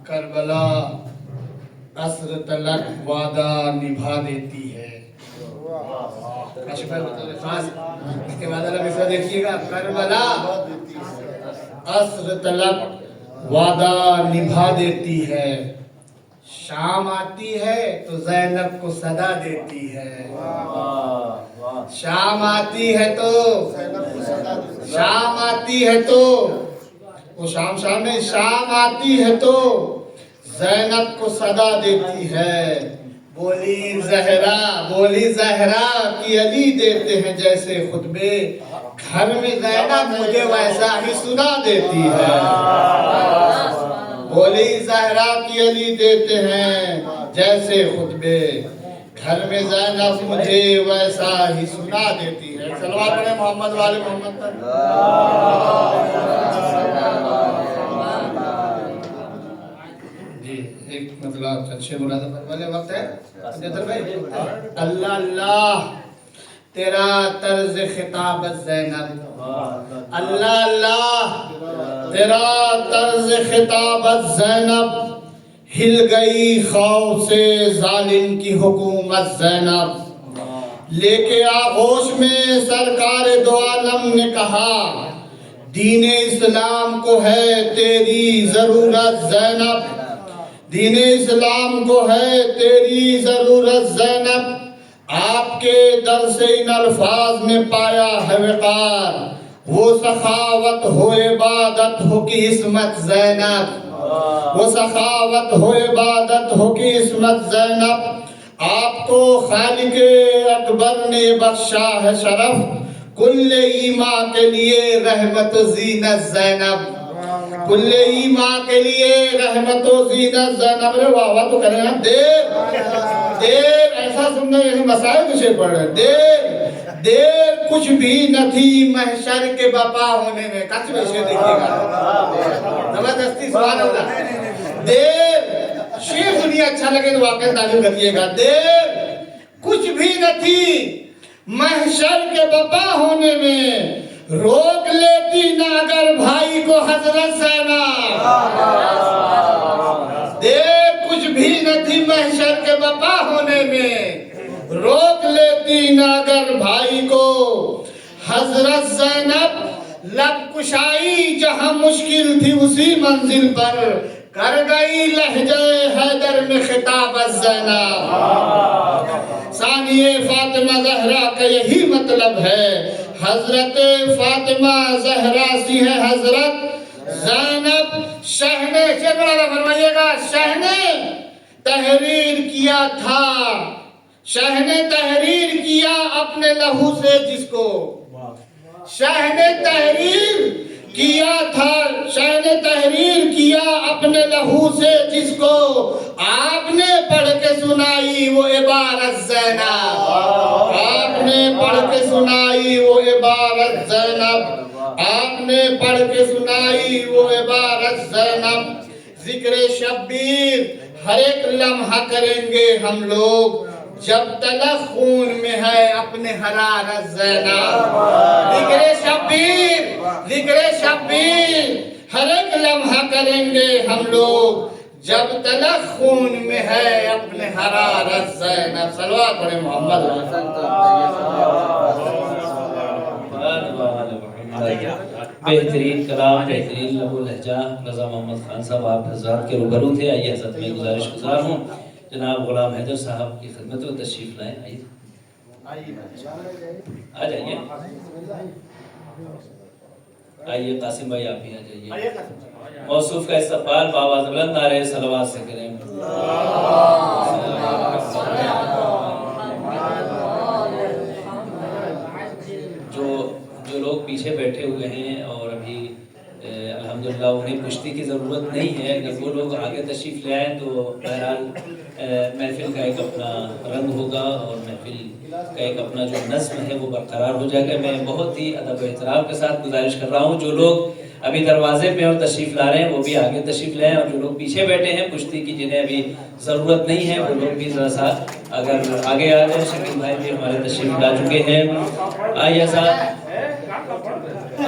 کربلا عصر تلک وعدہ نبھا دیتی ہے۔ کاشف بھائی بطور خاص اس کے بعد اللہ مصرع دیکھیے گا، کربلا عصر تلک وعدہ نبھا دیتی ہے، شام آتی ہے تو زینب کو صدا دیتی ہے، شام آتی ہے تو شام آتی ہے تو وہ شام میں شام آتی ہے تو زینب کو صدا دیتی ہے، بولی زہرا کی علی دیتے ہیں جیسے خطبے، گھر میں زینب مجھے ویسا ہی سنا دیتی ہے، بولی زہرا کی علی دیتے ہیں جیسے خطبے، گھر میں زینب مجھے ویسا ہی سنا دیتی ہے۔ صلوات پڑھیں محمد والے محمد پر۔ جی ایک مطلب اچھے مناسبت والے وقت ہے اللہ اللہ تیرا طرز خطابت زینب، اللہ اللہ تیرا طرز خطابت زینب، ہل گئی خوف سے ظالم کی حکومت زینب، لے کے آغوش میں سرکار دو عالم نے کہا دین اسلام کو ہے تیری ضرورت زینب، دین اسلام کو ہے تیری ضرورت زینب، آپ کے در سے ان الفاظ میں پایا ہے وقار، وہ سخاوت ہو عبادت ہو کی عصمت زینب، وہ سخاوت ہو عبادت ہو کی عصمت زینب، آپ کو خالق اکبر نے بخشا ہے شرف، کل ایماں کے لیے رحمت و زینت زینب، کل ایماں کے لیے رحمت و زینت زینب۔ واہ تو کریں ہم دیر ایسا سننا یعنی مسائل کچھ پڑھ رہے، دیر کچھ بھی نہ تھی محشر کے بپا ہونے میں، کچھ بھی شیر دیکھئے گا زبردستی سبحان اللہ، دیر شیر سنیے اچھا لگے تو واقعی تعلیم کریے گا، دیر کچھ بھی نہ تھی محشر کے بپا ہونے میں، روک لیتی نہ اگر بھائی کو حضرت زینب، دیر کچھ بھی نہ تھی محشر کے بپا ہونے میں، روک لیتی نہ اگر بھائی کو حضرت زینب، لب کشائی جہاں مشکل تھی اسی منزل پر، کر گئی لہجہ حیدر میں خطابت زینب، ثانیہ فاطمہ زہرا کا یہی مطلب ہے، حضرت فاطمہ زہرا سی ہے حضرت زینب، شہنے شکرہ فرمائیے گا، شہنے تحریر کیا تھا، شہنے تحریر کیا اپنے لہو سے جس کو، شہنے تحریر کیا تھا، شہنے تحریر کیا اپنے لہو سے جس کو، آپ نے پڑھ کے سنائی وہ عبارت زینب، آپ نے پڑھ کے سنائی وہ عبارت زینب، آپ نے پڑھ کے سنائی وہ عبارت زینب، ذکر شبیر ہر ایک لمحہ کریں گے ہم لوگ، جب تلک خون میں ہے اپنے حرارت زینب، ذکر شبیر ہر ایک لمحہ کریں گے ہم لوگ، جب تلک خون میں ہے اپنے حرارت زینب۔ صلوات پڑھیں محمد بہترین کلام، بہترین لہو لہجہ رضا محمد خان صاحب آپ حضرات کے روبرو تھے۔ آئیے حضرت میں گزارش گزار ہوں جناب غلام حیدر صاحب کی خدمت میں تشریف لائیں، آئیے آ جائیے، آئیے قاسم بھائی آپ بھی آ جائیے، موصوف کا استقبال بآواز بلند نعرہ صلوات سے کریں۔ بیٹھے ہوئے ہیں اور ابھی الحمدللہ انہیں کشتی کی ضرورت نہیں ہے. اگر وہ لوگ آگے تشریف لے آئیں تو بہرحال محفل کا ایک اپنا رنگ ہوگا اور محفل کا ایک اپنا جو نظم ہے وہ برقرار ہو جائے گا. میں بہت ہی ادب و احترام کے ساتھ گزارش کر رہا ہوں جو لوگ ابھی دروازے پہ اور تشریف لا رہے ہیں وہ بھی آگے تشریف لائیں, اور جو لوگ پیچھے بیٹھے ہیں کشتی کی جنہیں ابھی ضرورت نہیں ہے وہ لوگ بھی ذرا سا اگر آگے آ جائیں. شکیل بھائی بھی ہمارے تشریف لا چکے ہیں. آئیے صاحب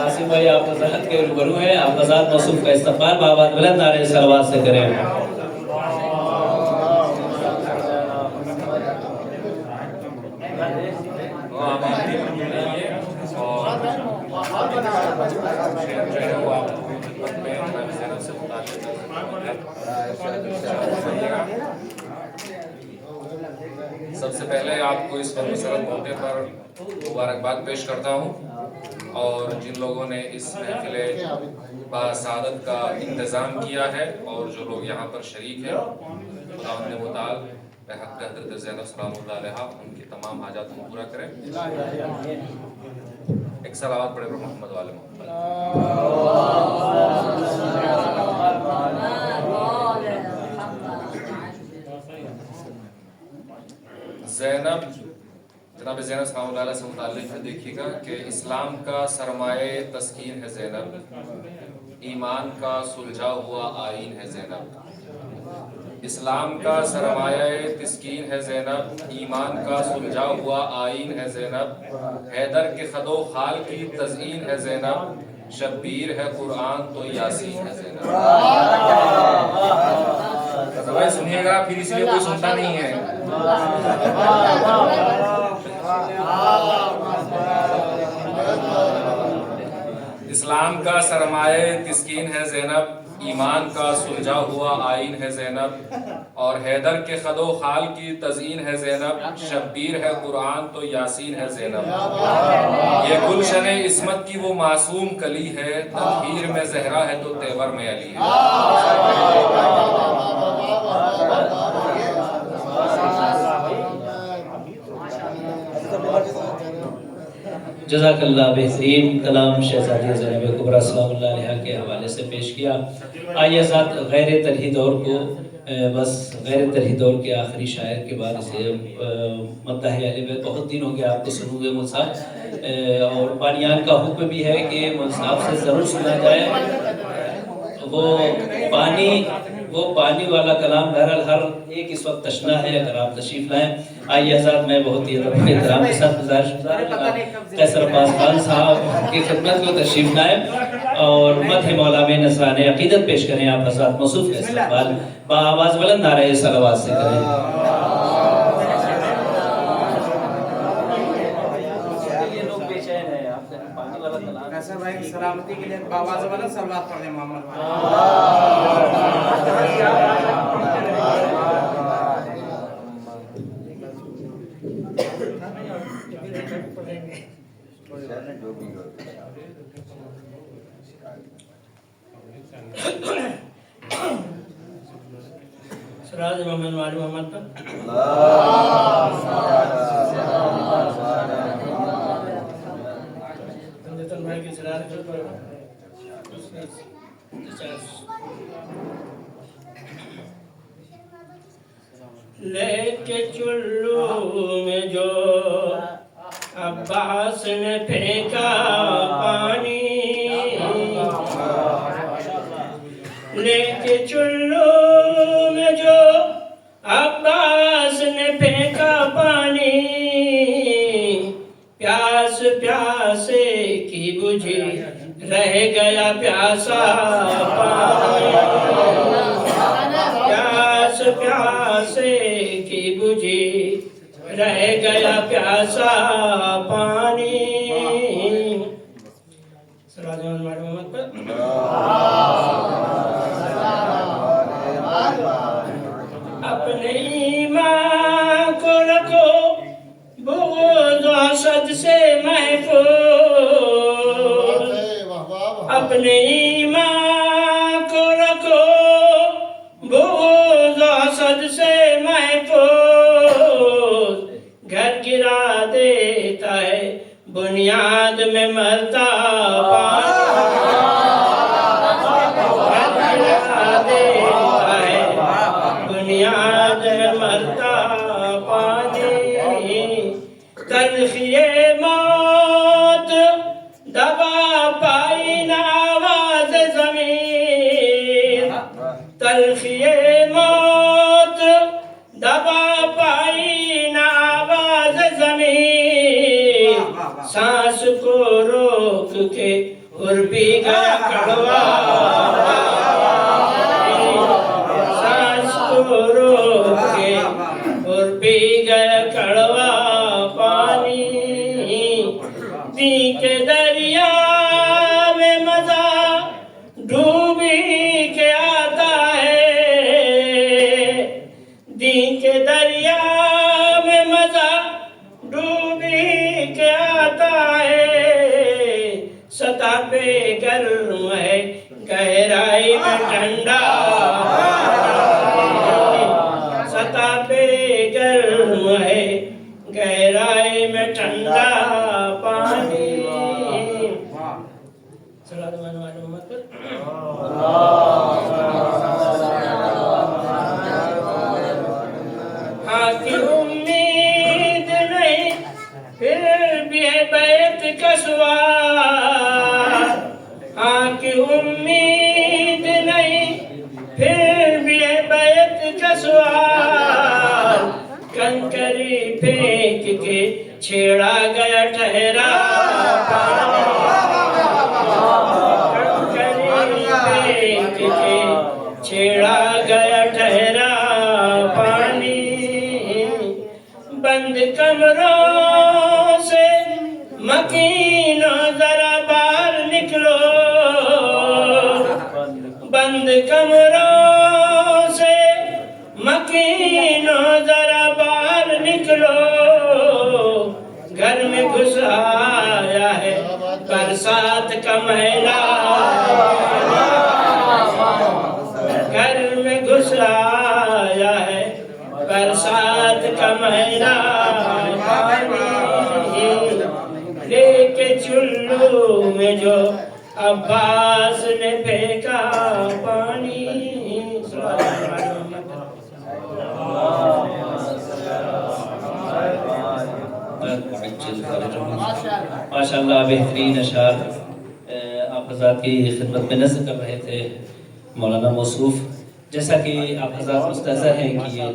آصف بھائی آپ وضاحت کے روبرو ہیں, آپ آزاد موصوف کا استقبال بآباد بلند نعرے صلوات سے کریں. سب سے پہلے آپ کو اس بدمسرت موقع پر مبارکباد پیش کرتا ہوں, اور جن لوگوں نے اس محفل باسعادت کا انتظام کیا ہے اور جو لوگ یہاں پر شریک ہیں, خداوند متعال بحق حضرت زینب سلام اللہ علیہا ان کی تمام حاجات کو پورا کریں. ایک صلوات پڑھے پر محمد والے محمد. زینب, جناب زینب سلام اللہ علیہ سے متعلق ہے, دیکھیے گا کہ اسلام کا سرمایہ تسکین ہے زینب, ایمان کا سلجھا ہوا آئین ہے زینب. اسلام کا سرمایہ تسکین ہے زینب, ایمان کا سلجھا ہوا آئین ہے زینب. حیدر کے خد و خال کی تزئین ہے زینب, شبیر ہے قرآن تو یاسین ہے زینب. بھائی سنیے گا, پھر اس لیے کوئی سنتا نہیں ہے. اسلام کا سرمایہ تسکین ہے زینب, ایمان کا سلجھا ہوا آئین ہے زینب, اور حیدر کے خد و خال کی تزئین ہے زینب, شبیر ہے قرآن تو یاسین ہے زینب. یہ گلشن عصمت کی وہ معصوم کلی ہے, تطہیر میں زہرا ہے تو تیور میں علی ہے. جزاک اللہ. بہترین کلام شہزادی زینب کبریٰ سلام اللہ علیہ کے حوالے سے پیش کیا. آئیے ساتھ غیر ترہی دور کو بس غیر ترہی دور کے آخری شاعر کے بعد سے مدح اہل بیت بہت دن ہو گیا آپ کو سنوں گے مول صاحب, اور بانیان کا حکم بھی ہے کہ مول صاحب سے ضرور سنا جائے. وہ پانی والا کلام بہرحال ہر ایک اس وقت تشنا ہے, اگر آپ تشریف لائیں. آئیے حضرات, میں بہت ہی ادب و احترام کے ساتھ گزارش قیصر عباس خان صاحب کی خدمت کو تشریف لائیں اور مدح مولا میں نذران عقیدت پیش کریں. آپ حضرات موصوف کا استقبال بآواز بلند نعرہ صلوات سے کریں. کیسے بھائی کی سلامتی کے لیے باواز والا صلوات پڑھنے محمد سراج محمد والی محمد پر بھائی کی سراج پر لے کے چلو میں جو عباس نے پھینکا پانی, لے کے چلو میں جو عباس نے پھینکا پانی, پیاس پیاسے کی بجھی رہ گیا پیاسا پانی, پیاس پیاسے کی بجھی رہ گیا پیاسا پانی. سراج محمد پر اپنے ایمان کو رکھو بغض و حسد سے محفوظ, اپنے ایمان کو رکھو بغض و حسد سے محفوظ. گھر گرا دیتا ہے بنیاد میں مرتا تلخی موت دبا پائی نہ آواز زمین تلخی موت دبا پائی نہ آواز زمین سانس کو روک کے اور بھی گیا کڑوا سانس کو روک کے اور بھی گیا کڑوا پانی دی کے دریا میں مزہ ڈوبی کے آتا ہے دی کے دریا میں مزہ ڈوبی کے آتا ہے سطح پہ گرم ہے گہرائی میں ٹھنڈا سطح پہ گرم ہے گہرائی میں ٹھنڈا پانی ہاں کی امید نہیں پھر بھی ہے بیت کا سوال ہاں کی امید نہیں پھر بھی ہے بیت کا سوال کنکری پھینک کے چھیڑا گیا ٹھہرا کنکری پھینک کے چھیڑا گیا ٹھہرا پانی بند کمروں سے مکینوں ذرا باہر نکلو بند کمروں سے مکینوں ذرا باہر نکلو گھر میں گھس آیا ہے برسات کا مہینہ گھر میں گھس آیا ہے برسات کا مہینہ لے کے چلو میں جو عباس نے پھینکا پانی ماشاءاللہ بہترین اشعار آپ حضرات کی خدمت میں نظر کر رہے تھے مولانا موصوف جیسا کہ آپ حضرات مستحضر ہیں کہ یہ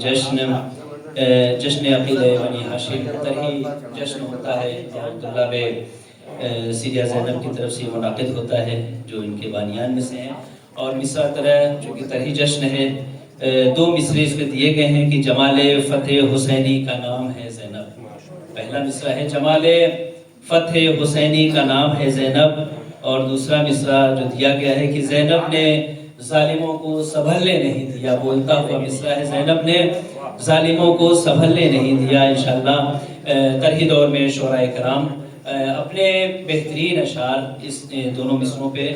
جشن عقیل بنی ہاشم ترہی جشن ہوتا ہے عبداللہ بے سیدہ زینب کی طرف سے منعقد ہوتا ہے جو ان کے بانیان میں سے ہیں اور مصرع طرح جو کہ ترہی جشن ہے دو مصرے اس میں دیے گئے ہیں کہ جمال فتح حسینی کا نام ہے زینب پہلا مصرع ہے جمال فتح حسینی کا نام ہے زینب اور دوسرا مصرع جو دیا گیا ہے کہ زینب نے ظالموں کو سنبھلنے نہیں دیا بولتا ہوا مصرع ہے زینب نے ظالموں کو سنبھلنے نہیں دیا انشاءاللہ ترہی دور میں شعراء کرام اپنے بہترین اشعار اس دونوں مصروں پہ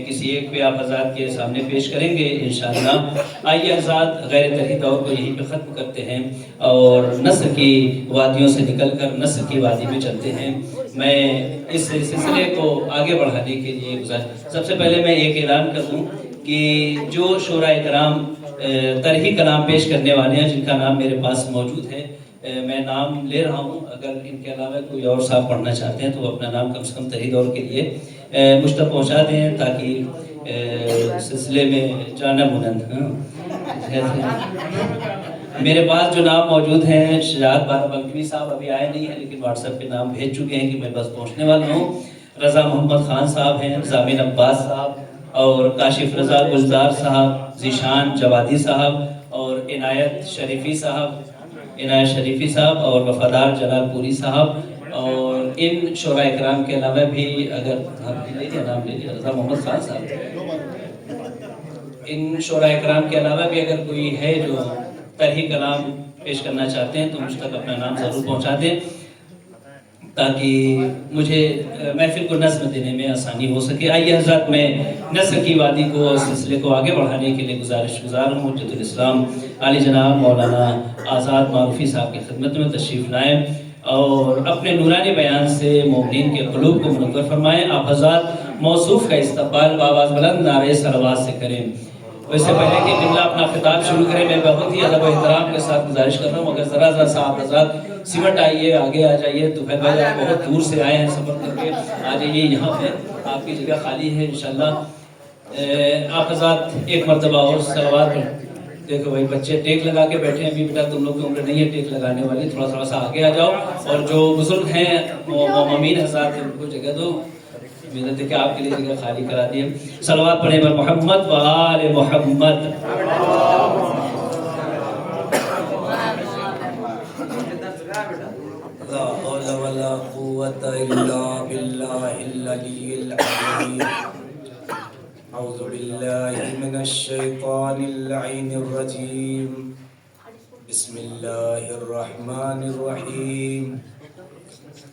کسی ایک پہ آپ حضرات کے سامنے پیش کریں گے انشاءاللہ آئیے حضرات غیر ترہی دور کو یہیں پہ ختم کرتے ہیں اور نثر کی وادیوں سے نکل کر نثر کی وادی میں چلتے ہیں میں اس سلسلے کو آگے بڑھانے کے لیے گزارش سب سے پہلے میں ایک اعلان کر دوں کہ جو شعراء کرام ترہی کلام پیش کرنے والے ہیں جن کا نام میرے پاس موجود ہے میں نام لے رہا ہوں اگر ان کے علاوہ کوئی اور صاحب پڑھنا چاہتے ہیں تو وہ اپنا نام کم سے کم ترہی دور کے لیے مجھ تک پہنچا دیں تاکہ سلسلے میں جانا مانند میرے پاس جو نام موجود ہیں شجاعت بارہ بلکوی صاحب ابھی آئے نہیں ہیں لیکن واٹس ایپ پہ نام بھیج چکے ہیں کہ میں بس پہنچنے والا ہوں رضا محمد خان صاحب ہیں ضامن عباس صاحب اور کاشف رضا گلزار صاحب ذیشان جوادی صاحب اور عنایت شریفی صاحب اور وفادار جلال پوری صاحب اور ان شعراء کرام کے علاوہ بھی اگر نام لے لیا رضا محمد خان صاحب ان شعراء کرام کے علاوہ بھی اگر کوئی ہے جو ترہی کلام پیش کرنا چاہتے ہیں تو مجھ تک اپنا نام ضرور پہنچا دیں تاکہ مجھے محفل کو نظم دینے میں آسانی ہو سکے آئیے حضرات میں نثر کی وادی کو سلسلے کو آگے بڑھانے کے لیے گزارش گزار ہوں حجت الاسلام علی جناب مولانا آزاد معروفی صاحب کی خدمت میں تشریف لائیں اور اپنے نورانی بیان سے مومنین کے قلوب کو منور فرمائیں آپ حضرات موصوف کا استقبال بآواز بلند نعرہ صلوات سے کریں اس سے پہلے کہ قبلہ اپنا خطاب شروع کرے میں بہت ہی ادب و احترام کے ساتھ گزارش کر رہا ہوں اگر ذرا سا آپ حضرات سمٹ آئیے آگے آ جائیے تو پھر بھائی آپ بہت دور سے آئے ہیں سفر کر کے آ جائیے یہاں پہ آپ کی جگہ خالی ہے انشاءاللہ آپ حضرات ایک مرتبہ اور صلوات پڑھ دیکھو بھائی بچے ٹیک لگا کے بیٹھے ہیں ابھی بیٹا تم لوگ کی عمر نہیں ہے ٹیک لگانے والی تھوڑا سا آگے آ جاؤ اور جو بزرگ ہیں مومین حضرات ان کو جگہ دو محنت ہے کہ آپ کے لیے جگہ خالی کرا دیے صلوات پڑھیں بر محمد و آل محمد لا حول ولا قوة الا باللہ العلی العظیم اعوذ باللہ من الشیطان اللعین الرجیم بسم اللہ الرحمن الرحیم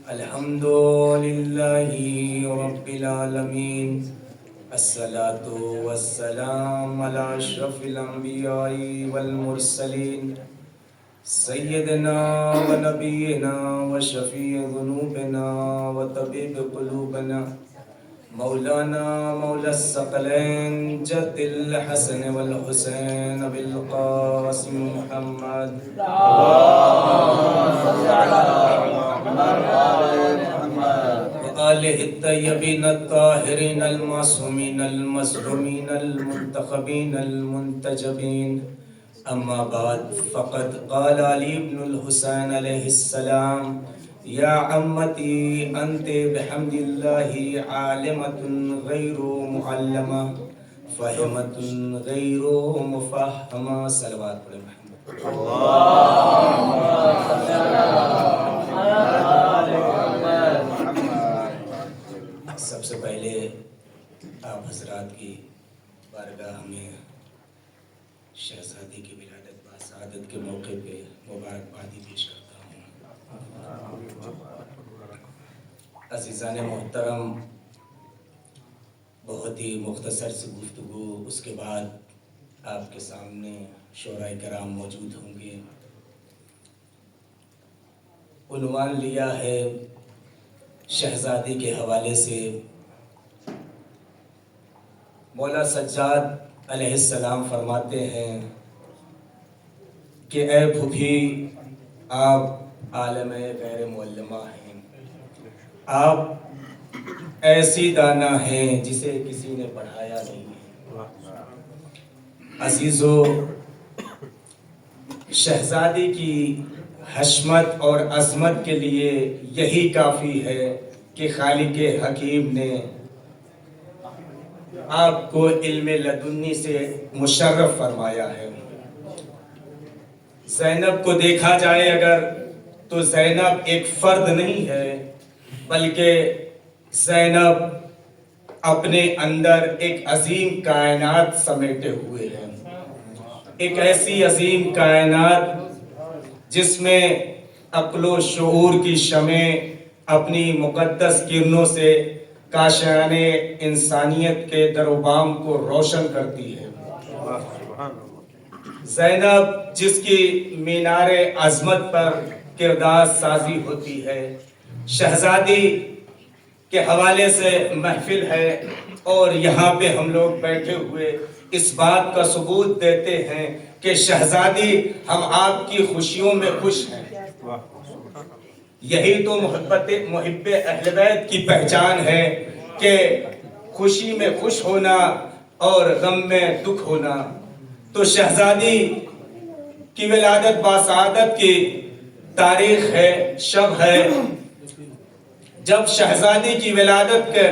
الحمد للہ رب العالمین الصلاة والسلام علی اشرف الانبیاء والمرسلین سیدنا و نبینا و شفیع ذنوبنا و طبیب قلوبنا مولانا مولا الثقلین جد الحسن والحسین بالقاسم محمد وآلہ الطیبین الطاہرین المعصومین المظلومین المنتخبین المنتجبین اما بعد فقد قال علی بن الحسین علیہ السلام یا عمتی انت بحمد اللہ عالمت غیر معلمہ فہمت غیر مفہمہ صلوات پڑھیں محمد سب سے پہلے آپ حضرات کی بارگاہ میں شہزادی کی ولادت باسعادت کے موقع پہ مبارکبادی پیش کرتا ہوں عزیزان محترم بہت ہی مختصر سی گفتگو اس کے بعد آپ کے سامنے شورائے کرام موجود ہوں گے عنوان لیا ہے شہزادی کے حوالے سے مولا سجاد علیہ السلام فرماتے ہیں کہ اے بھوبھی آپ عالم غیر معلمہ ہیں آپ ایسی دانا ہیں جسے کسی نے پڑھایا نہیں ہے عزیزو شہزادی کی حشمت اور عظمت کے لیے یہی کافی ہے کہ خالق حکیم نے آپ کو علم لدنی سے مشرف فرمایا ہے زینب کو دیکھا جائے اگر تو زینب ایک فرد نہیں ہے بلکہ زینب اپنے اندر ایک عظیم کائنات سمیٹے ہوئے ہیں ایک ایسی عظیم کائنات جس میں عقل و شعور کی شمع اپنی مقدس کرنوں سے کاشان انسانیت کے در و بام کو روشن کرتی ہے زینب جس کی مینار عظمت پر کردار سازی ہوتی ہے شہزادی کے حوالے سے محفل ہے اور یہاں پہ ہم لوگ بیٹھے ہوئے اس بات کا ثبوت دیتے ہیں کہ شہزادی ہم آپ کی خوشیوں میں خوش ہیں یہی تو محب اہل بیت کی پہچان ہے کہ خوشی میں خوش ہونا اور غم میں دکھ ہونا تو شہزادی کی ولادت باسعادت کی تاریخ ہے شب ہے جب شہزادی کی ولادت کا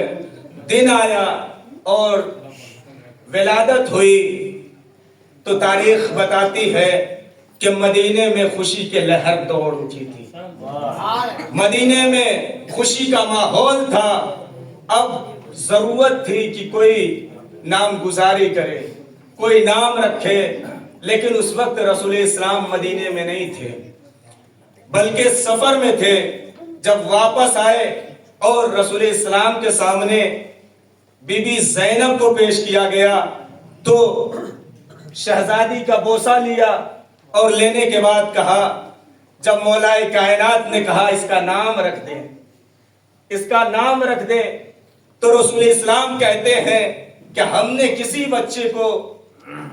دن آیا اور ولادت ہوئی تو تاریخ بتاتی ہے کہ مدینے میں خوشی کے لہر دوڑ اٹھی تھی مدینے میں خوشی کا ماحول تھا اب ضرورت تھی کہ کوئی نام گزاری کرے کوئی نام رکھے لیکن اس وقت رسول اسلام مدینے میں نہیں تھے بلکہ سفر میں تھے جب واپس آئے اور رسول اسلام کے سامنے بی بی زینب کو پیش کیا گیا تو شہزادی کا بوسہ لیا اور لینے کے بعد کہا جب مولا کائنات نے کہا اس کا نام رکھ دیں اس کا نام رکھ دیں تو رسول اسلام کہتے ہیں کہ ہم نے کسی بچے کو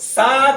7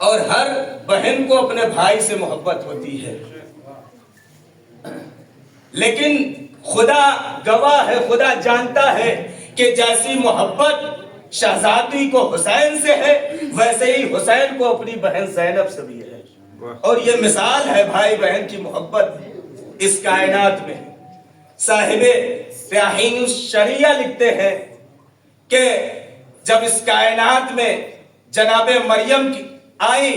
اور ہر بہن کو اپنے بھائی سے محبت ہوتی ہے، لیکن خدا گواہ ہے، خدا جانتا ہے کہ جیسی محبت شہزادی کو حسین سے ہے ویسے ہی حسین کو اپنی بہن زینب سے بھی ہے، اور یہ مثال ہے بھائی بہن کی محبت اس کائنات میں۔ صاحب سیاحین الشریعہ لکھتے ہیں کہ جب اس کائنات میں جناب مریم آئی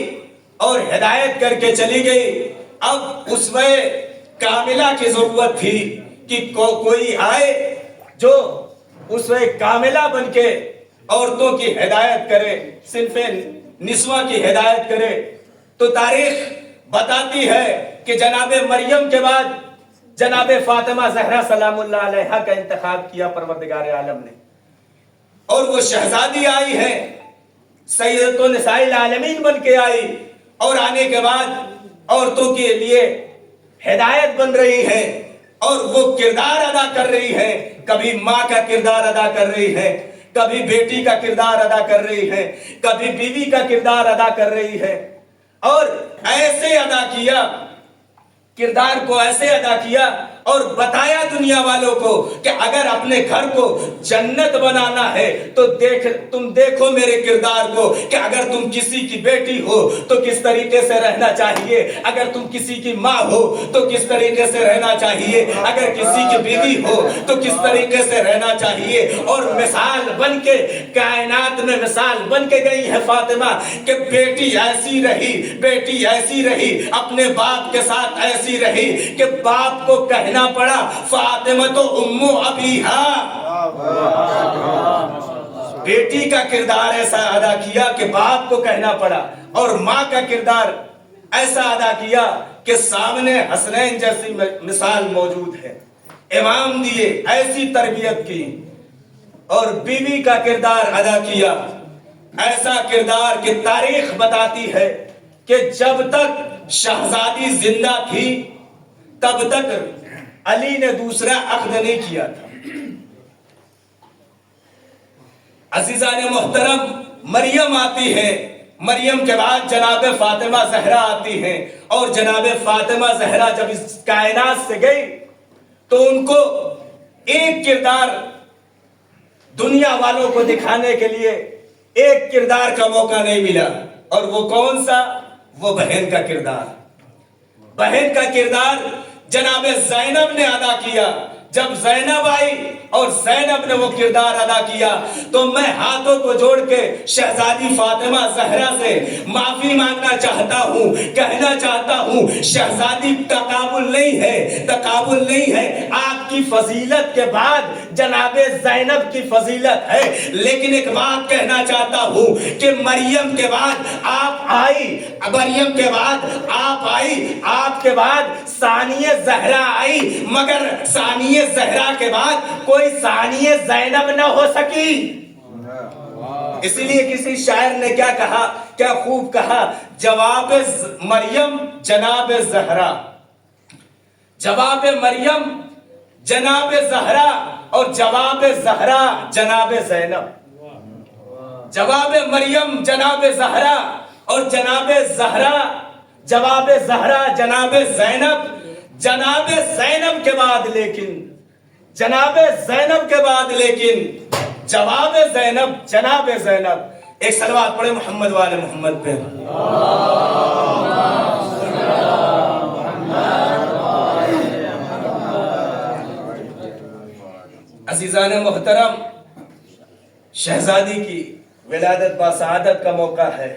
اور ہدایت کر کے چلی گئی، اب اسوہ کاملہ کی ضرورت تھی کہ کوئی آئے جو اسوہ کاملہ بن کے عورتوں کی ہدایت کرے، صنف نسواں کی ہدایت کرے۔ تو تاریخ بتاتی ہے کہ جناب مریم کے بعد جناب فاطمہ زہرا سلام اللہ علیہا کا انتخاب کیا پروردگار عالم نے، اور وہ شہزادی آئی ہے، سیدۃ النساء العالمین بن کے آئی، اور آنے کے بعد عورتوں کے لیے ہدایت بن رہی ہے، اور وہ کردار ادا کر رہی ہے، کبھی ماں کا کردار ادا کر رہی ہے، کبھی بیٹی کا کردار ادا کر رہی ہے، کبھی بیوی کا کردار ادا کر رہی ہے، اور ایسے ادا کیا، کردار کو ایسے ادا کیا اور بتایا دنیا والوں کو کہ اگر اپنے گھر کو جنت بنانا ہے تو تم دیکھو میرے کردار کو، کہ اگر تم کسی کی بیٹی ہو تو کس طریقے سے رہنا چاہیے، اگر تم کسی کی ماں ہو تو کس طریقے سے رہنا چاہیے، اگر کسی کی بیوی ہو تو کس طریقے سے رہنا چاہیے۔ اور مثال بن کے کائنات میں مثال بن کے گئی ہے فاطمہ کہ بیٹی ایسی رہی، بیٹی ایسی رہی، اپنے باپ کے ساتھ ایسی رہی کہ باپ کو کہنا پڑا فاطمہ تو امو ابیہا۔ بیٹی کا کردار ایسا ادا کیا کہ باپ کو کہنا پڑا، اور ماں کا کردار ایسا ادا کیا کہ سامنے حسنین جیسی مثال موجود ہے، امام دیے، ایسی تربیت کی، اور بیوی کا کردار ادا کیا، ایسا کردار کہ تاریخ بتاتی ہے کہ جب تک شہزادی زندہ تھی تب تک علی نے دوسرا عقد نہیں کیا تھا۔ عزیزان محترم، مریم آتی ہے، مریم کے بعد جناب فاطمہ زہرا آتی ہیں، اور جناب فاطمہ زہرا جب اس کائنات سے گئی تو ان کو ایک کردار دنیا والوں کو دکھانے کے لیے ایک کردار کا موقع نہیں ملا، اور وہ کون سا؟ وہ بہن کا کردار۔ بہن کا کردار جناب زینب نے ادا کیا۔ جب زینب آئی اور زینب نے وہ کردار ادا کیا تو میں ہاتھوں کو جوڑ کے شہزادی فاطمہ زہرا سے معافی مانگنا چاہتا ہوں، کہنا چاہتا ہوں شہزادی تقابل نہیں ہے، تقابل نہیں ہے، آپ کی فضیلت کے بعد جناب زینب کی فضیلت ہے، لیکن ایک بات کہنا چاہتا ہوں کہ مریم کے بعد آپ آئی، مریم کے بعد آپ آئی، آپ کے بعد ثانیہ زہرا آئی، مگر ثانیہ زہرا کے بعد کوئی ثانیہ زینب نہ ہو سکی۔ اس لیے کسی شاعر نے کیا کہا، کیا خوب کہا، جواب مریم جناب زہرا، جواب مریم جناب زہرا، اور جواب زہرا جناب زینب، جواب مریم جناب زہرا، اور جناب زہرا جواب زہرا جناب زینب، جناب زینب کے بعد لیکن جناب زینب کے بعد لیکن جواب زینب جناب زینب۔ ایک صلوات پڑھے محمد والے محمد پہ۔ عزیزان محترم، شہزادی کی ولادت باسعادت کا موقع ہے،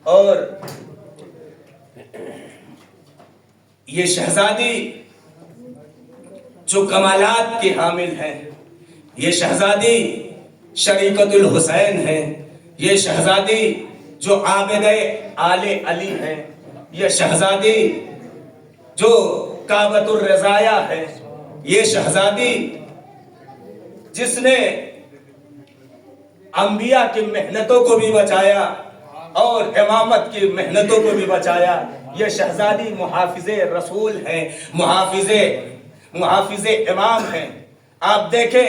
اور یہ شہزادی جو کمالات کی حامل ہیں، یہ شہزادی شریکت الحسین ہیں، یہ شہزادی جو عابد آل علی ہیں، یہ شہزادی جو کعبۃ الرضایا ہے، یہ شہزادی جس نے انبیاء کی محنتوں کو بھی بچایا اور امامت کی محنتوں کو بھی بچایا، یہ شہزادی محافظ رسول ہیں، محافظ امام ہیں۔ آپ دیکھیں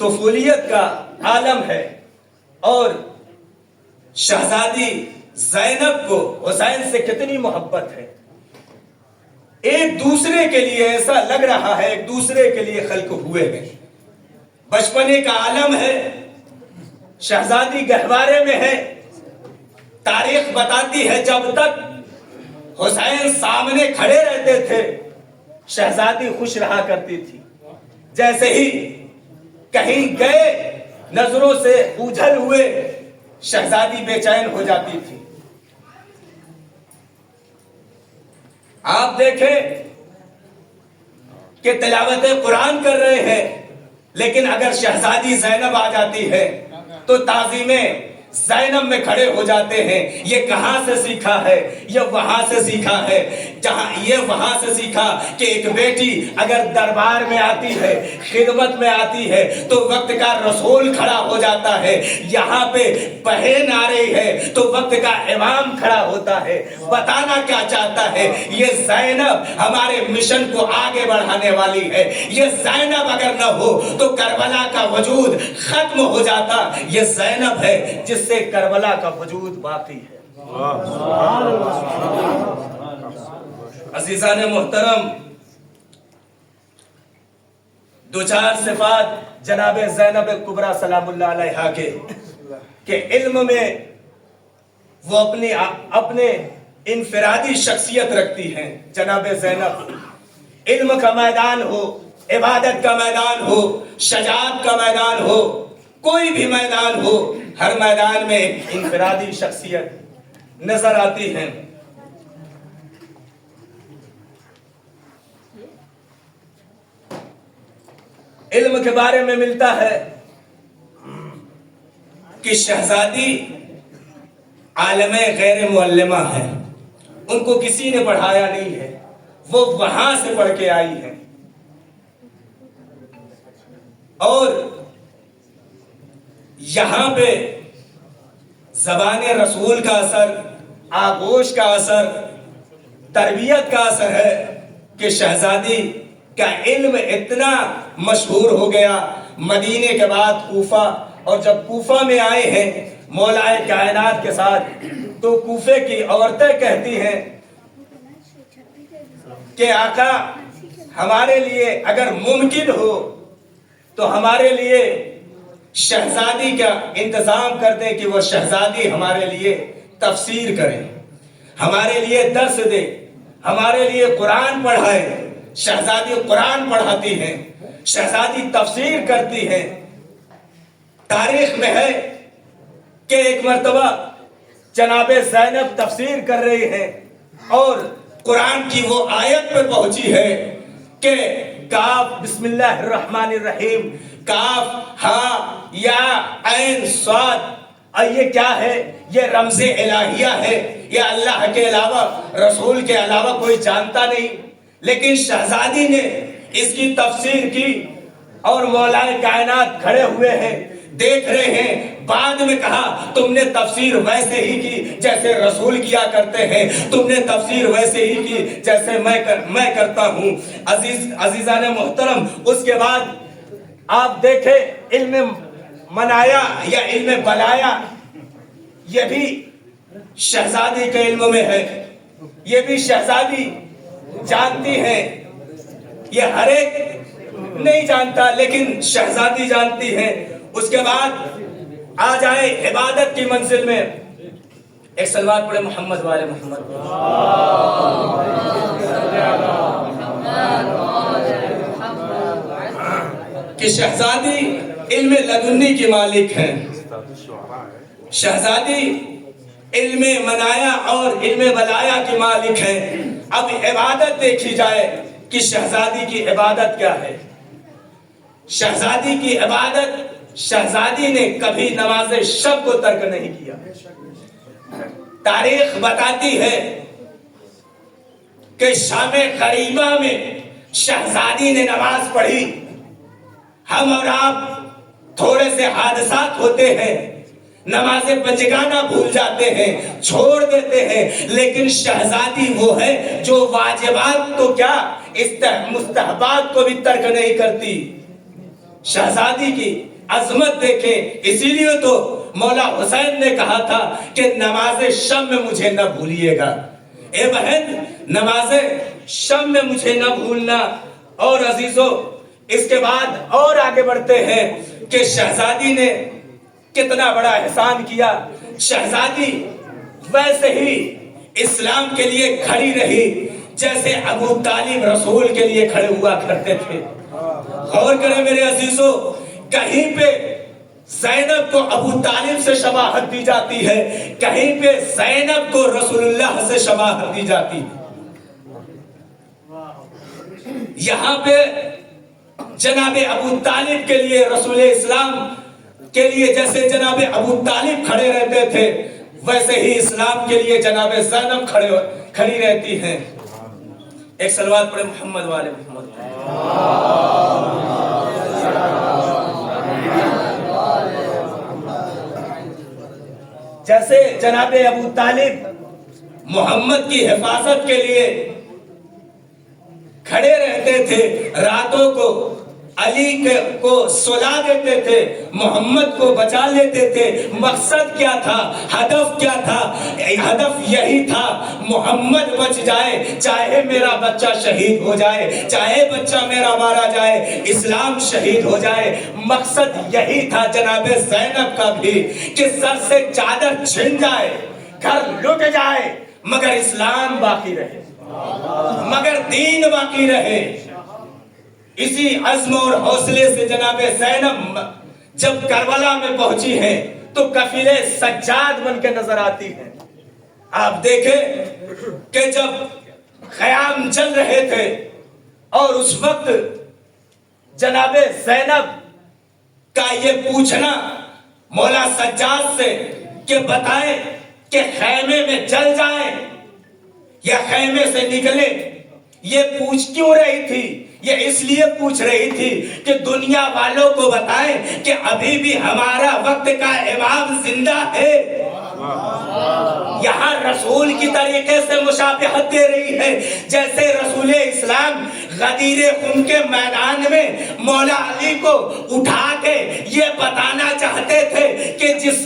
طفولیت کا عالم ہے، اور شہزادی زینب کو حسین سے کتنی محبت ہے. ایک دوسرے کے لیے ایسا لگ رہا ہے ایک دوسرے کے لیے خلق ہوئے ہیں. بچپنے کا عالم ہے, شہزادی گہوارے میں ہے. تاریخ بتاتی ہے جب تک حسین سامنے کھڑے رہتے تھے شہزادی خوش رہا کرتی تھی. جیسے ہی کہیں گئے نظروں سے اوجھل ہوئے شہزادی بے چین ہو جاتی تھی. آپ دیکھیں کہ تلاوت قرآن کر رہے ہیں لیکن اگر شہزادی زینب آ جاتی ہے تو تعظیمیں زینب میں کھڑے ہو جاتے ہیں. یہ کہاں سے سیکھا ہے؟ یہ وہاں سے سیکھا ہے. یہ وہاں سے سیکھا کہ ایک بیٹی اگر دربار میں آتی ہے, خدمت میں آتی ہے تو وقت کا رسول کھڑا ہو جاتا ہے. یہاں پہ بہن آ رہی ہے تو وقت کا امام کھڑا ہوتا ہے. بتانا کیا چاہتا ہے؟ یہ زینب ہمارے مشن کو آگے بڑھانے والی ہے. یہ زینب اگر نہ ہو تو کربلا کا وجود ختم ہو جاتا. یہ زینب ہے جس سے کربلا کا وجود باقی ہے. عزیزان محترم, دو چار صفات جناب زینب کبریٰ سلام اللہ علیہا کے علم میں وہ اپنے انفرادی شخصیت رکھتی ہیں. جناب زینب علم کا میدان ہو, عبادت کا میدان ہو, شجاعت کا میدان ہو, کوئی بھی میدان ہو, ہر میدان میں ایک انفرادی شخصیت نظر آتی ہے. علم کے بارے میں ملتا ہے کہ شہزادی عالم غیر معلمہ ہے. ان کو کسی نے پڑھایا نہیں ہے, وہ وہاں سے پڑھ کے آئی ہیں. اور یہاں پہ زبان رسول کا اثر, آغوش کا اثر, تربیت کا اثر ہے کہ شہزادی کا علم اتنا مشہور ہو گیا. مدینے کے بعد کوفہ, اور جب کوفہ میں آئے ہیں مولائے کائنات کے ساتھ تو کوفے کی عورتیں کہتی ہیں کہ آقا ہمارے لیے اگر ممکن ہو تو ہمارے لیے شہزادی کا انتظام کر دیں کہ وہ شہزادی ہمارے لیے تفسیر کرے, ہمارے لیے درس دے, ہمارے لیے قرآن پڑھائے. شہزادی قرآن پڑھاتی ہیں, شہزادی تفسیر کرتی ہیں. تاریخ میں ہے کہ ایک مرتبہ جناب زینب تفسیر کر رہی ہیں اور قرآن کی وہ آیت پہ پہنچی ہے کہ کاف بسم اللہ الرحمن الرحیم, کاف ہاں یا عین صاد. یہ کیا ہے؟ یہ رمز الہیہ ہے. یہ اللہ کے علاوہ, رسول کے علاوہ کوئی جانتا نہیں. لیکن شہزادی نے اس کی تفسیر کی اور مولائے کائنات کھڑے ہوئے ہیں, دیکھ رہے ہیں. بعد میں کہا تم نے تفسیر ویسے ہی کی جیسے رسول کیا کرتے ہیں, تم نے تفسیر ویسے ہی کی جیسے میں کرتا ہوں. عزیزان محترم, اس کے بعد آپ دیکھیں علم منایا یا علم بلایا, یہ بھی شہزادی کے علم میں ہے. یہ بھی شہزادی جانتی ہے. یہ ہر ایک نہیں جانتا لیکن شہزادی جانتی ہے. اس کے بعد آ جائے عبادت کی منزل میں. ایک سلوات پڑھے محمد والے محمد. کہ شہزادی علم لدنی کی مالک ہیں. شہزادی علم منایا اور علم بلایا کی مالک ہیں. اب عبادت دیکھی جائے کہ شہزادی کی عبادت کیا ہے. شہزادی کی عبادت, شہزادی نے کبھی نماز شب کو ترک نہیں کیا. تاریخ بتاتی ہے کہ شام غریبہ میں شہزادی نے نماز پڑھی. ہم اور آپ تھوڑے سے حادثات ہوتے ہیں, نماز پنجگانہ بھول جاتے ہیں, چھوڑ دیتے ہیں, لیکن شہزادی وہ ہے جو واجبات تو کیا مستحبات کو بھی ترک نہیں کرتی. شہزادی کی عظمت دیکھیں. اسی لیے تو مولا حسین نے کہا تھا کہ نماز شب میں مجھے نہ بھولیے گا. اے بہن نماز شب میں مجھے نہ بھولنا. اور عزیزو اس کے بعد اور آگے بڑھتے ہیں کہ شہزادی نے کتنا بڑا احسان کیا. شہزادی ویسے ہی اسلام کے لیے کھڑی رہی جیسے ابو طالب رسول کے لیے کھڑے ہوا کرتے تھے. غور کریں میرے عزیزو, کہیں پہ زینب کو ابو طالب سے شباہت دی جاتی ہے, کہیں پہ زینب کو رسول اللہ سے شباہت دی جاتی ہے. یہاں پہ جناب ابو طالب کے لیے رسول اسلام کے لیے جیسے جناب ابو طالب کھڑے رہتے تھے ویسے ہی اسلام کے لیے جناب زینب کھڑی رہتی ہیں. ایک صلوات پڑھے محمد والے محمد. جیسے جناب ابو طالب محمد کی حفاظت کے لیے کھڑے رہتے تھے, راتوں کو علی کو سلا دیتے تھے, محمد کو بچا لیتے تھے. مقصد کیا تھا, ہدف کیا تھا؟ ہدف یہی تھا محمد بچ جائے, چاہے میرا بچہ شہید ہو جائے, چاہے بچہ میرا مارا جائے, اسلام شہید ہو جائے. مقصد یہی تھا جناب زینب کا بھی کہ سر سے چادر چھن جائے, گھر لٹ جائے, مگر اسلام باقی رہے, مگر دین باقی رہے. اسی عزم اور حوصلے سے جناب زینب جب کربلا میں پہنچی ہیں تو کفیلے سجاد بن کے نظر آتی ہیں. آپ دیکھیں کہ جب خیام جل رہے تھے اور اس وقت جناب زینب کا یہ پوچھنا مولا سجاد سے کہ بتائیں کہ خیمے میں جل جائیں یا خیمے سے نکلے, یہ پوچھ کیوں رہی تھی؟ یہ اس لیے پوچھ رہی تھی کہ دنیا والوں کو بتائیں کہ ابھی بھی ہمارا وقت کا امام زندہ ہے. یہاں رسول کی طریقے سے مشابہت دے رہی ہے جیسے رسول اسلام غدیر خون کے میدان میں مولا علی کو اٹھا کے یہ بتانا چاہتے تھے کہ جس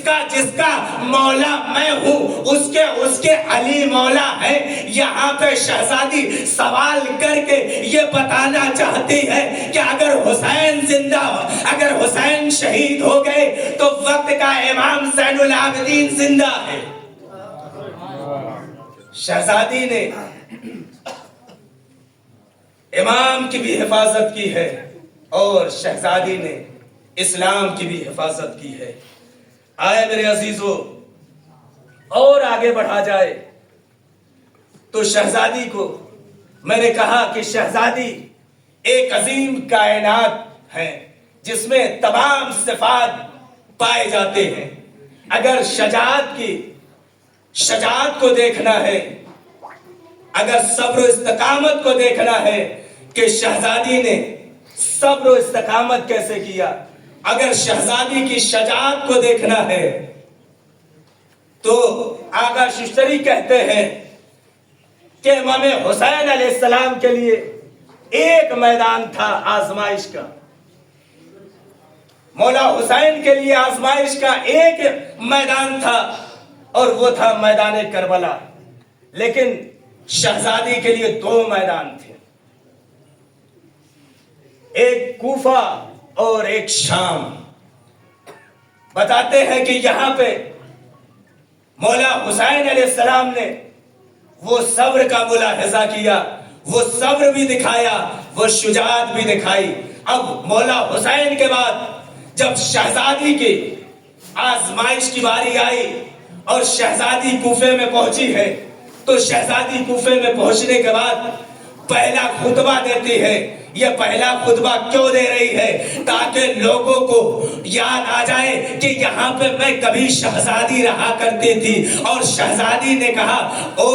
کا مولا میں ہوں اس کے علی مولا ہے. یہاں پہ شہزادی سوال کر کے یہ بتانا چاہتی ہے کہ اگر حسین زندہ, اگر حسین شہید ہو گئے تو وقت کا امام زین العابدین زندہ ہے. شہزادی نے امام کی بھی حفاظت کی ہے اور شہزادی نے اسلام کی بھی حفاظت کی ہے. آئے میرے عزیزو اور آگے بڑھا جائے تو شہزادی کو میں نے کہا کہ شہزادی ایک عظیم کائنات ہے جس میں تمام صفات پائے جاتے ہیں. اگر شجاعت کو دیکھنا ہے, اگر صبر و استقامت کو دیکھنا ہے کہ شہزادی نے صبر و استقامت کیسے کیا, اگر شہزادی کی شجاعت کو دیکھنا ہے تو آقا ششتری کہتے ہیں کہ امام حسین علیہ السلام کے لیے ایک میدان تھا آزمائش کا. مولا حسین کے لیے آزمائش کا ایک میدان تھا اور وہ تھا میدان کربلا, لیکن شہزادی کے لیے دو میدان تھے, ایک کوفہ اور ایک شام. بتاتے ہیں کہ یہاں پہ مولا حسین علیہ السلام نے وہ صبر کا ملاحظہ کیا, وہ صبر بھی دکھایا, وہ شجاعت بھی دکھائی. اب مولا حسین کے بعد جب شہزادی کی آزمائش کی باری آئی اور شہزادی کوفے میں پہنچی ہے تو شہزادی کوفے میں پہنچنے کے بعد پہلا خطبہ دیتی ہے. یہ پہلا خطبہ کیوں دے رہی ہے؟ تاکہ لوگوں کو یاد آ جائے کہ یہاں پہ میں کبھی شہزادی رہا کرتی تھی. اور شہزادی نے کہا او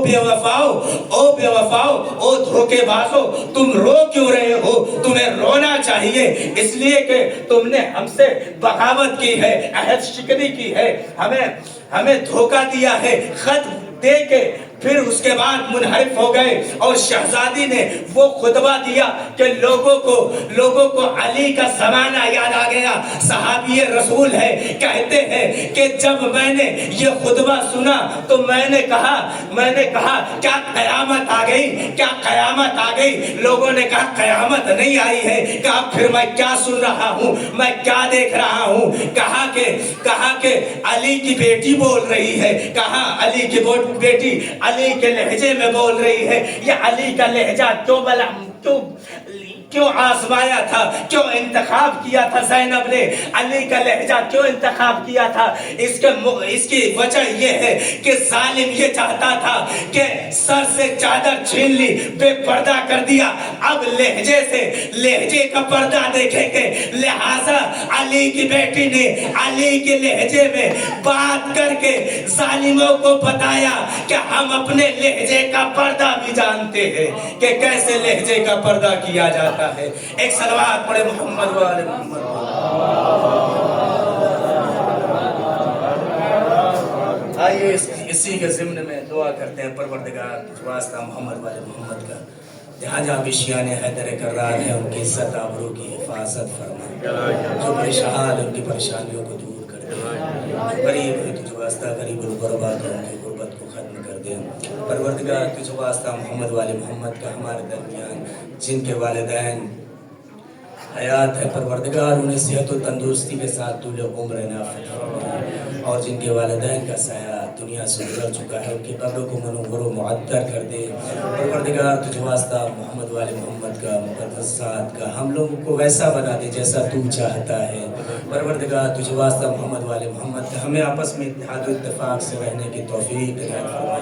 بے وفاؤ, او دھوکے بازو, تم رو کیوں رہے ہو؟ تمہیں رونا چاہیے اس لیے کہ تم نے ہم سے بغاوت کی ہے, عہد شکنی کی ہے, ہمیں دھوکہ دیا ہے, خط دے کے پھر اس کے بعد منحرف ہو گئے اور شہزادی نے وہ خطبہ دیا کہ لوگوں کو علی کا زمانہ یاد آ گیا. صحابی رسول ہے, کہتے ہیں کہ جب میں نے یہ خطبہ سنا تو میں نے کہا کیا قیامت آ گئی, کیا قیامت آ گئی. لوگوں نے کہا قیامت نہیں آئی ہے. کہا پھر میں کیا سن رہا ہوں, میں کیا دیکھ رہا ہوں. کہا کہ علی کی بیٹی بول رہی ہے. کہا علی کی بیٹی علی کے لہجے میں بول رہی ہے. یہ علی کا لہجہ کیوں آزمایا تھا, کیوں انتخاب کیا تھا زینب نے علی کا لہجہ کیوں انتخاب کیا تھا؟ اس کی وجہ یہ ہے کہ ظالم یہ چاہتا تھا کہ سر سے چادر چھین لی, بے پردہ کر دیا. اب لہجے کا پردہ دیکھیں گے. لہذا علی کی بیٹی نے علی کے لہجے میں بات کر کے ظالموں کو بتایا کہ ہم اپنے لہجے کا پردہ بھی جانتے ہیں کہ کیسے لہجے کا پردہ کیا جاتا ہے. ایک صلوات پڑھے محمد والے محمد. آئیے اسی کے ضمن میں دعا کرتے ہیں پروردگار واسطہ محمد والے محمد کا جہاں جہاں بھی شیان حیدر کرار ہے ان کی عزت آبرو کی حفاظت فرما. جو پریشان ان کی پریشانیوں کو دور کر دے. غریب ہے تجھ واسطہ غریب الغربا کا ان کی غربت کو ختم کر دے. پروردگار تجھ واسطہ محمد والے محمد کا ہمارے درمیان جن کے والدین حیات ہے پروردگار انہیں صحت و تندرستی کے ساتھ طول عمر عنایت فرما. اور جن کے والدین کا سایہ دنیا سے گزر چکا ہے ان کی قبر کو منور و معطر کر دے. پروردگار تجھ واسطہ محمد والے محمد کا مقدس ذات کا ہم لوگوں کو ویسا بنا دے جیسا تو چاہتا ہے. پروردگار تجھ واسطہ محمد والے محمد کا ہمیں آپس میں اتحاد و اتفاق سے رہنے کی توفیق عنایت فرما.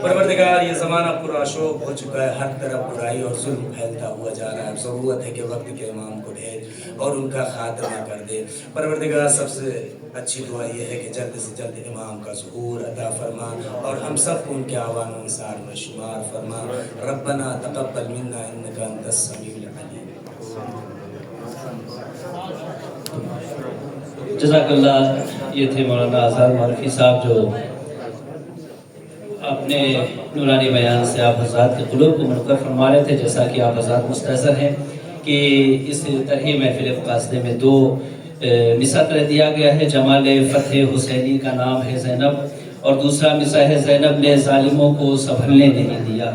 پروردگار یہ زمانہ پرآشوب ہو چکا ہے, ہر طرف برائی اور ظلم پھیلتا ہوا جا رہا ہے. ضرورت ہے کہ وقت کے امام کو بھیج اور ان کا خاتمہ کر دے. پروردگار سب سے اچھی دعا یہ ہے کہ جلد سے جلد امام کا ظہور عطا فرما اور ہم سب کو ان کے آوان و انصار میں شمار فرما. ربنا تقبل منا انک انت السمیع العلیم. جزاک اللہ. یہ تھے مولانا آزاد معرفی صاحب جو اپنے نورانی بیان سے آپ حضرات کے قلوب کو منور فرما رہے تھے. جیسا کہ آپ حضرات مستحضر ہیں کہ اس طرح محفل فاصلے میں 2 مصرع دیا گیا ہے. جمال فتح حسینی کا نام ہے زینب اور دوسرا مصرع ہے زینب نے ظالموں کو سنبھلنے نہیں دیا.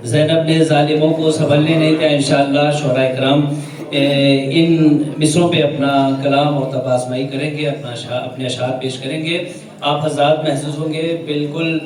زینب نے ظالموں کو سنبھلنے نہیں دیا. انشاءاللہ شعراء کرام ان مصروں پہ اپنا کلام اور تباسمائی کریں گے, اپنے اشعار پیش کریں گے. آپ حضرات محسوس ہوں گے بالکل